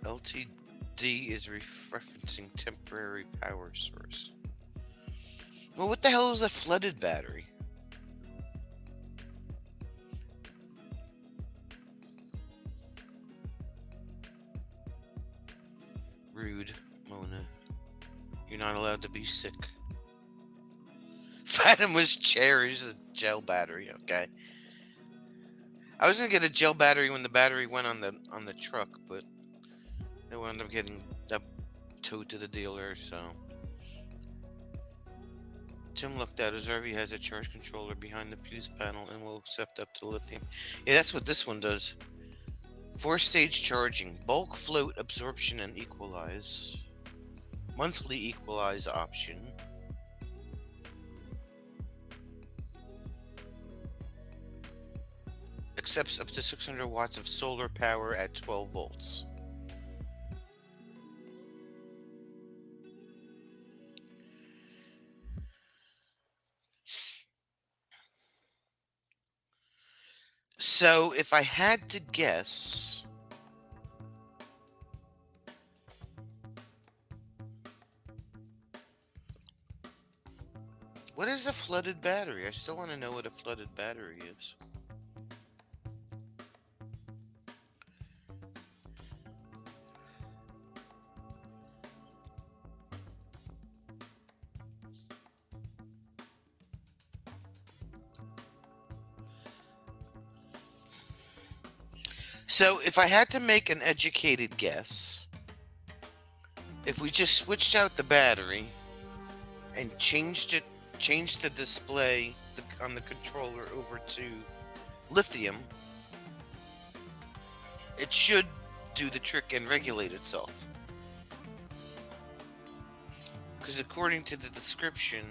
LTD is referencing temporary power source. Well, what the hell is a flooded battery? Rude, Mona. You're not allowed to be sick. Fatima chair is a gel battery. Okay. I was gonna get a gel battery when the battery went on the truck, but it wound up getting towed to the dealer. So Tim left out his RV has a charge controller behind the fuse panel and will accept up to lithium. Yeah, that's what this one does. 4-stage charging, bulk float absorption and equalize. Monthly equalize option. Accepts up to 600 watts of solar power at 12 volts. So, if I had to guess, what is a flooded battery? I still want to know what a flooded battery is. So, if I had to make an educated guess, if we just switched out the battery and changed the display on the controller over to lithium, it should do the trick and regulate itself. Because according to the description,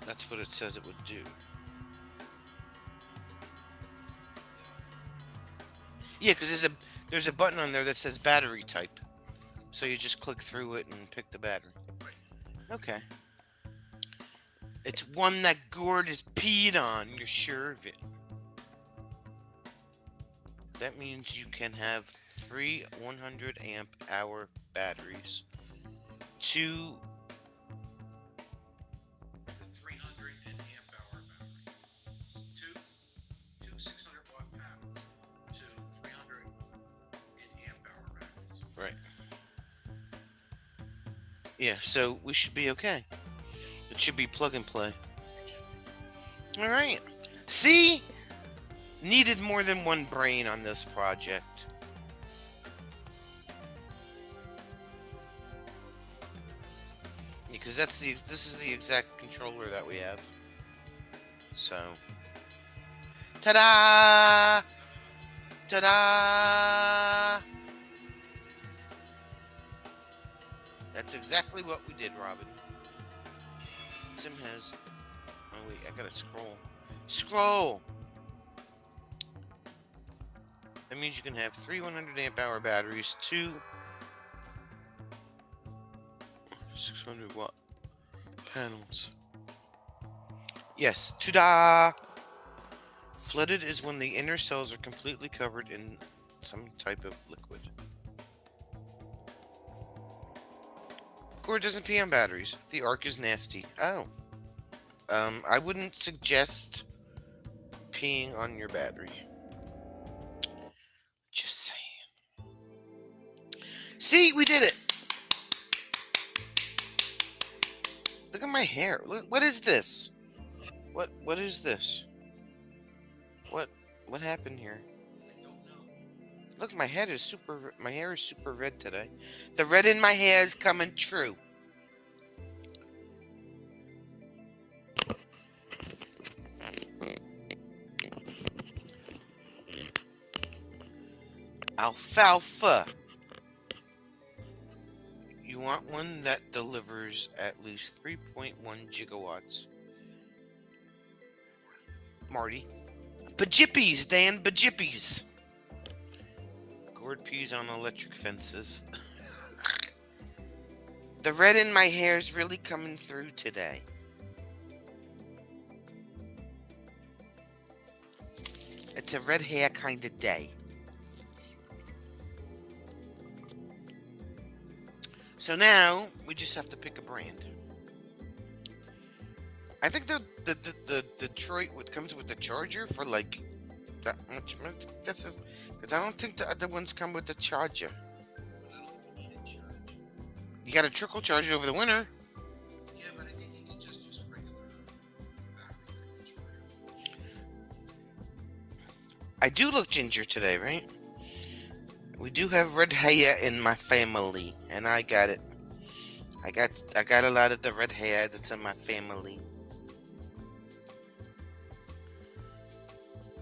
that's what it says it would do. Yeah, because there's a button on there that says battery type. So you just click through it and pick the battery. Okay. It's one that Gord has peed on. You're sure of it. That means you can have 3 100 amp hour batteries. 2 300 amp hour batteries. Two 600 watt panels. 2 300 amp hour batteries. Right. Yeah, so we should be okay. It should be plug and play. Alright. See? Needed more than one brain on this project. Because this is the exact controller that we have. So. Ta-da! Ta-da! That's exactly what we did, Robin. Tim has... Oh, wait, I gotta scroll. Scroll! That means you can have 3 100 amp hour batteries, 2 600 watt panels. Yes, ta-da! Flooded is when the inner cells are completely covered in some type of liquid. Or it doesn't pee on batteries. The arc is nasty. Oh. I wouldn't suggest peeing on your battery. Just saying. See, we did it! Look at my hair. Look, what is this? What is this? What happened here? I don't know. Look, my head is super. My hair is super red today. The red in my hair is coming true. Alfalfa. You want one that delivers at least 3.1 gigawatts. Marty. Bajippies, Dan. Bajippies. Gourd peas on electric fences. The red in my hair is really coming through today. It's a red hair kind of day. So now we just have to pick a brand. I think the Detroit comes with the charger for like that much. This is because I don't think the other ones come with the charger. But I don't think you need a charge. You got a trickle charger over the winter. Yeah, but I think you can just use a regular battery charger. I do look ginger today, right? We do have red hair in my family, and I got it. I got a lot of the red hair that's in my family.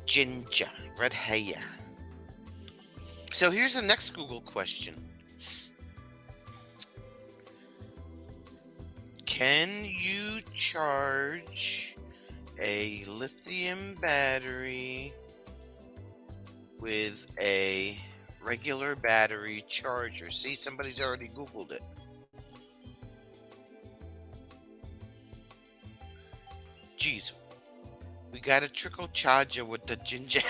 Ginger, red hair. So here's the next Google question. Can you charge a lithium battery with a regular battery charger? See, somebody's already Googled it. Jeez. We got a trickle charger with the ginger.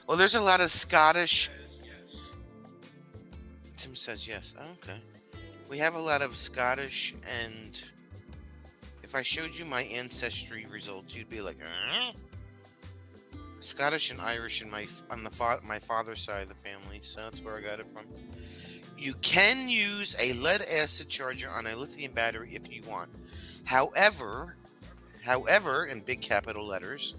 Well, there's a lot of Scottish. Yes. Tim says yes. Oh, okay. We have a lot of Scottish, and if I showed you my ancestry results, you'd be like, huh? Scottish and Irish on my father's side of the family, so that's where I got it from. You can use a lead acid charger on a lithium battery if you want. However, in big capital letters,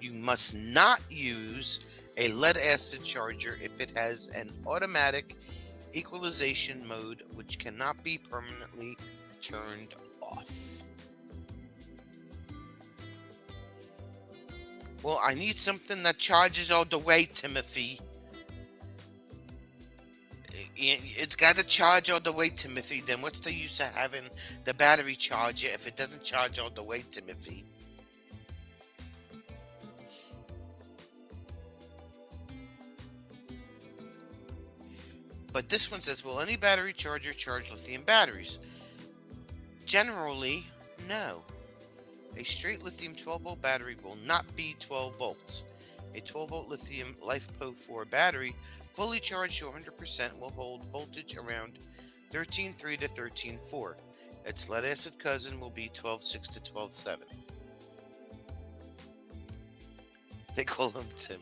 you must not use a lead acid charger if it has an automatic equalization mode which cannot be permanently turned off. Well, I need something that charges all the way, Timothy. It's got to charge all the way, Timothy. Then what's the use of having the battery charger if it doesn't charge all the way, Timothy? But this one says, will any battery charger charge lithium batteries? Generally, no. A straight lithium 12-volt battery will not be 12 volts. A 12-volt lithium LiFePO4 battery fully charged to 100% will hold voltage around 13.3 to 13.4. Its lead-acid cousin will be 12.6 to 12.7. They call him Tim.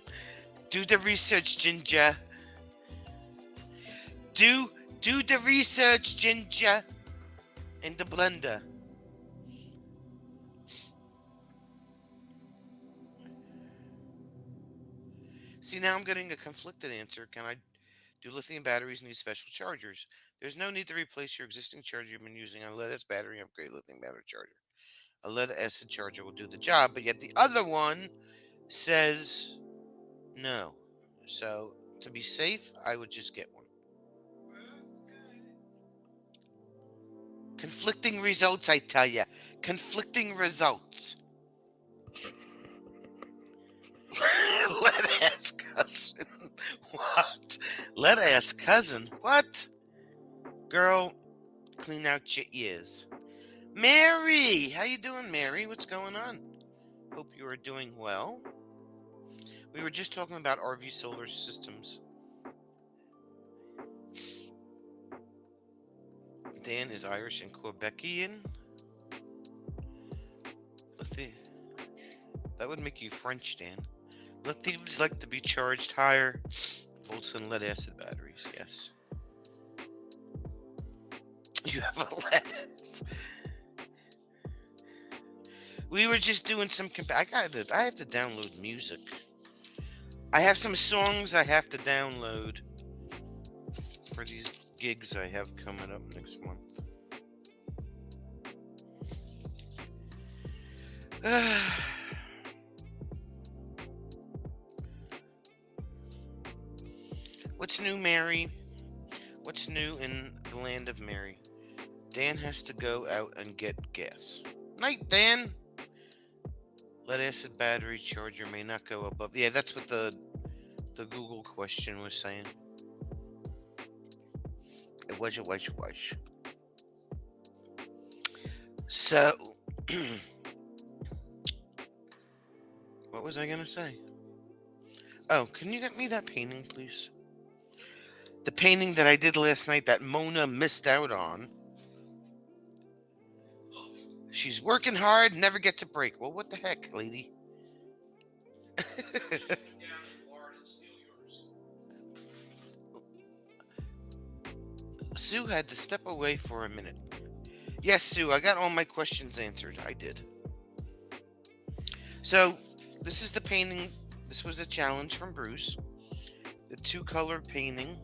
Do the research, Ginger. Do the research, Ginger. In the blender. See, now I'm getting a conflicted answer. Do lithium batteries need special chargers? There's no need to replace your existing charger you've been using on a lead-acid battery and upgrade lithium battery charger. A lead-acid charger will do the job, but yet the other one says no. So, to be safe, I would just get one. Conflicting results, I tell ya. Conflicting results. Lead-ass cousin. What? Lead-ass cousin? What? Girl, clean out your ears. Mary! How you doing, Mary? What's going on? Hope you are doing well. We were just talking about RV solar systems. Dan is Irish and Quebecian. Lithium. That would make you French, Dan. Lithiums like to be charged higher volts than lead acid batteries. Yes. You have a lead. We were just doing some I have to download music. I have some songs I have to download for these gigs I have coming up next month. What's new, Mary? What's new in the land of Mary? Dan has to go out and get gas. Night, Dan. Lead acid battery charger may not go above. Yeah, that's what the Google question was saying. It was. So, what was I gonna say? Oh, can you get me that painting, please? The painting that I did last night that Mona missed out on. She's working hard, never gets a break. Well, what the heck, lady? Down in Florida and steal yours. Sue had to step away for a minute. Yes, Sue, I got all my questions answered. I did. So, this is the painting. This was a challenge from Bruce. The 2-color painting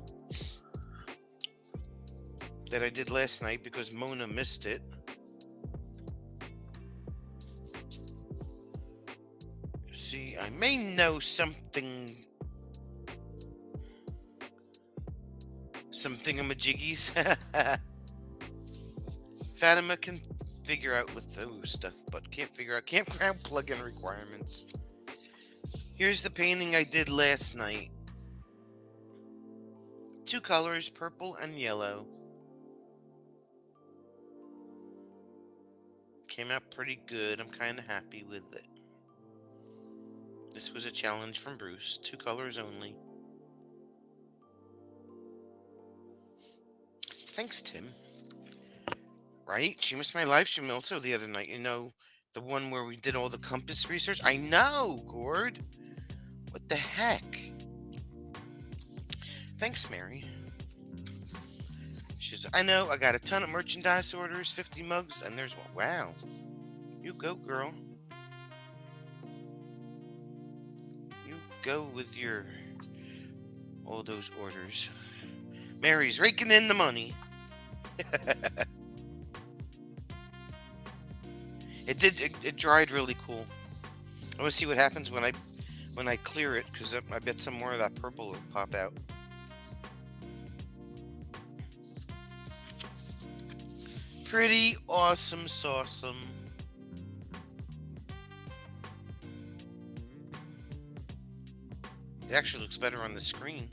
that I did last night because Mona missed it. See, I may know something thingamajiggies. Fatima can figure out Litho stuff, but can't figure out campground plugin requirements. Here's the painting I did last night. 2 colors, purple and yellow. Came out pretty good. I'm kind of happy with it. This was a challenge from Bruce. 2 colors only. Thanks, Tim. Right? She missed my live stream also the other night. You know, the one where we did all the compass research? I know, Gord. What the heck? Thanks, Mary. She says, I know, I got a ton of merchandise orders, 50 mugs, and there's one. Wow. You go, girl. You go with your all those orders. Mary's raking in the money. It dried really cool. I want to see what happens when I clear it, because I bet some more of that purple will pop out. Pretty awesome sauceum. It actually looks better on the screen.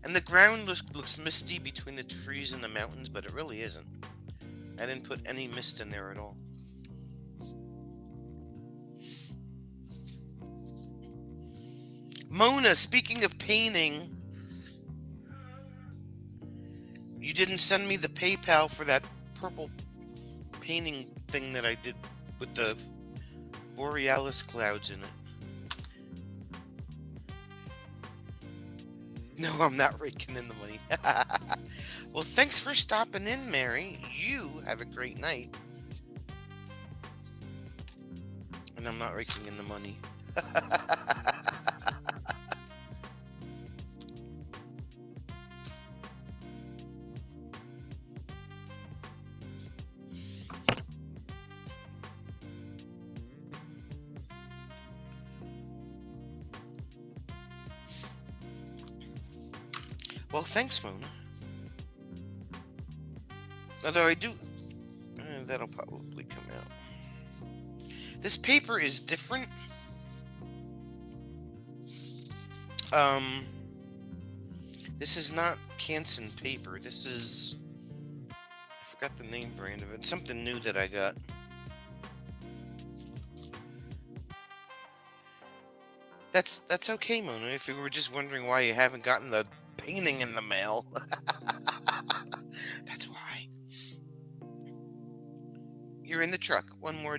And the ground looks misty between the trees and the mountains, but it really isn't. I didn't put any mist in there at all. Mona, speaking of painting, you didn't send me the PayPal for that purple painting thing that I did with the Borealis clouds in it. No, I'm not raking in the money. Well, thanks for stopping in, Mary. You have a great night. And I'm not raking in the money. Well, thanks, Mona. Although I do... that'll probably come out. This paper is different. This is not Canson paper. This is... I forgot the name brand of it. Something new that I got. That's okay, Mona, if you were just wondering why you haven't gotten the painting in the mail. That's why. You're in the truck. One more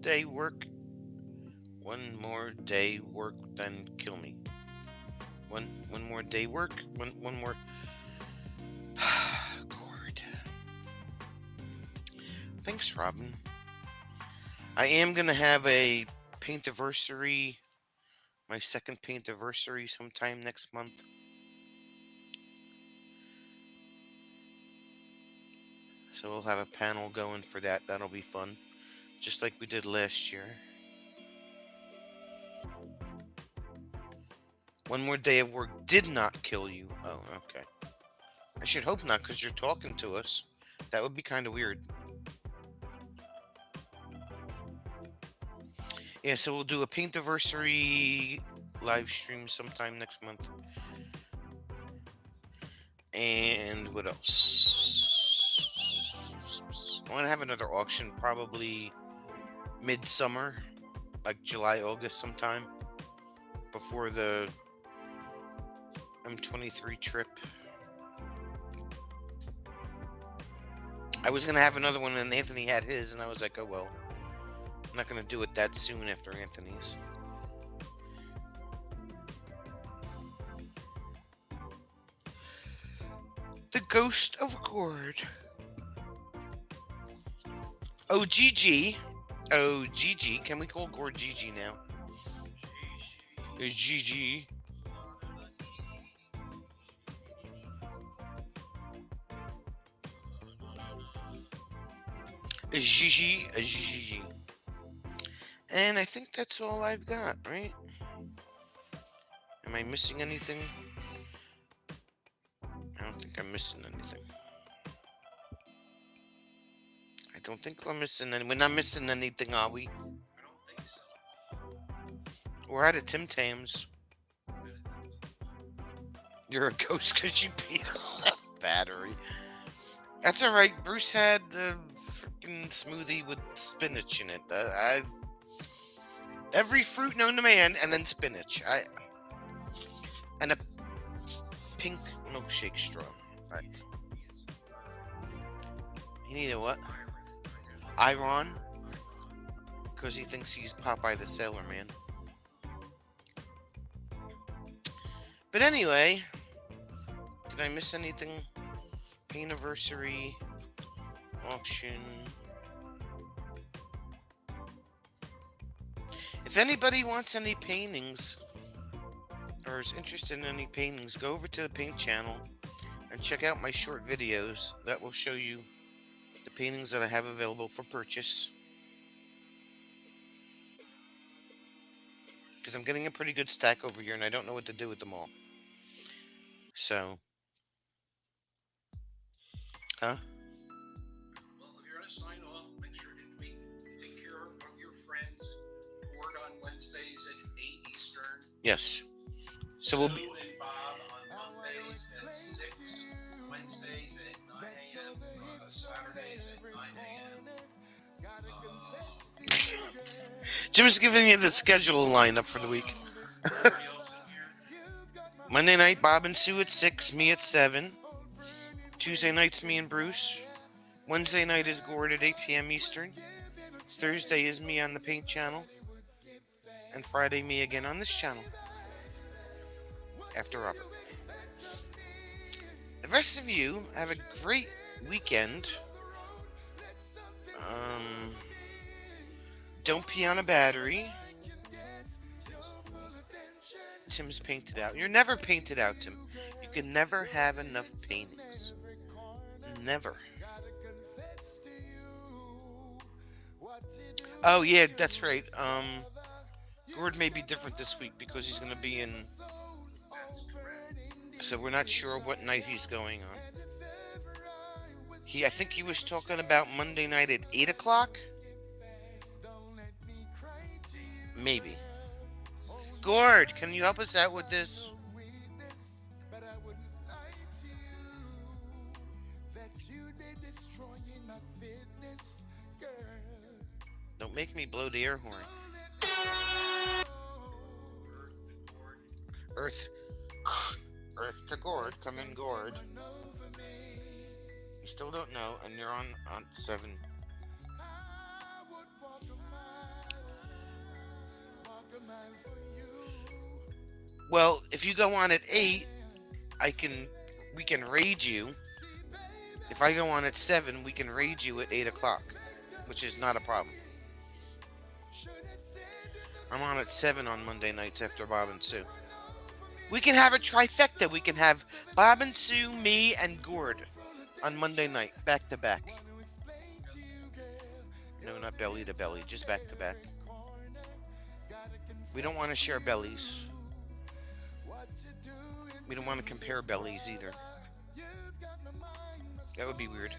day work. One more day work, then kill me. One more day work. One more. Cord. Thanks, Robin. I am gonna have a paintiversary, my second paintiversary sometime next month. So we'll have a panel going for that. That'll be fun. Just like we did last year. One more day of work did not kill you. Oh, okay. I should hope not, because you're talking to us. That would be kind of weird. Yeah, so we'll do a paintiversary live stream sometime next month. And what else? I want to have another auction probably midsummer, like July, August sometime, before the M23 trip. I was going to have another one, and Anthony had his, and I was like, oh well. I'm not going to do it that soon after Anthony's. The Ghost of Gord. Oh, GG. Oh, GG. Can we call Gord GG now? GG. GG. And I think that's all I've got, right? Am I missing anything? I don't think I'm missing anything. I don't think we're missing any. We're not missing anything, are we? I don't think so. We're out of Tim Tams. You're a ghost because you beat that battery. That's alright. Bruce had the freaking smoothie with spinach in it. Every fruit known to man, and then spinach. And a pink milkshake straw. Right. You need a what? Iron? Because he thinks he's Popeye the Sailor Man. But anyway, did I miss anything? Paintiversary, auction. If anybody wants any paintings, or is interested in any paintings, go over to the Paint channel and check out my short videos. That will show you the paintings that I have available for purchase. Because I'm getting a pretty good stack over here and I don't know what to do with them all. So. Huh? Well, if you're going to sign off, make sure that we take care of your friends. Board on Wednesdays at 8 Eastern. Yes. So we'll be. Sue and Bob on Mondays at 6. Wednesdays at 9 a.m. Saturdays at 9 a.m. Jim's giving you the schedule lineup for the week. Everybody else in here. Monday night, Bob and Sue at 6, me at 7. Tuesday night's me and Bruce. Wednesday night is Gord at 8 p.m. Eastern. Thursday is me on the Paint channel. And Friday, me again on this channel. After Robert. The rest of you have a great weekend. Don't pee on a battery. Tim's painted out. You're never painted out, Tim. You can never have enough paintings. Never. Oh yeah, that's right. Gord may be different this week because he's going to be in. So we're not sure what night he's going on. I think he was talking about Monday night at 8 o'clock. Maybe. Gord, can you help us out with this? Don't make me blow the air horn. Earth to Gord. Come in, Gord. You still don't know, and you're on 7. Well, if you go on at 8, we can raid you. If I go on at 7, we can raid you at 8 o'clock, which is not a problem. I'm on at 7 on Monday nights after Bob and Sue. We can have a trifecta. We can have Bob and Sue, me, and Gord on Monday night, back to back. No, not belly to belly, just back to back. We don't want to share bellies. We don't want to compare bellies either. That would be weird.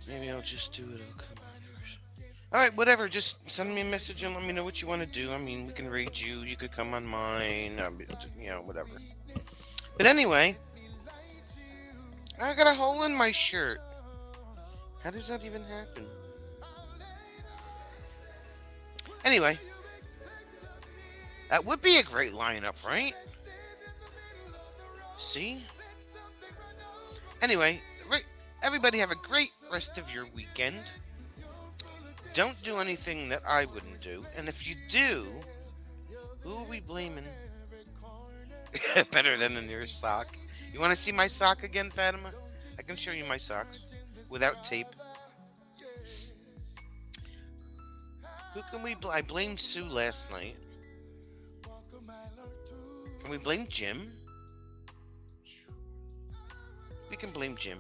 Maybe I'll just do it. Alright, whatever. Just send me a message and let me know what you want to do. I mean, we can raid you. You could come on mine. Whatever. But anyway, I got a hole in my shirt. How does that even happen? Anyway, that would be a great lineup, right? See? Anyway, everybody have a great rest of your weekend. Don't do anything that I wouldn't do. And if you do, who are we blaming? Better than in your sock. You want to see my sock again, Fatima? I can show you my socks without tape. Who can we blame? I blamed Sue last night. Can we blame Jim? We can blame Jim.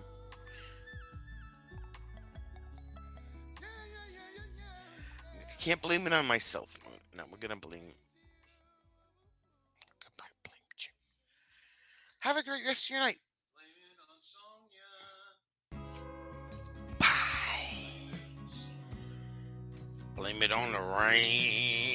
Can't blame it on myself. No, we're gonna blame Jim. Have a great rest of your night. Bye. Blame it on the rain.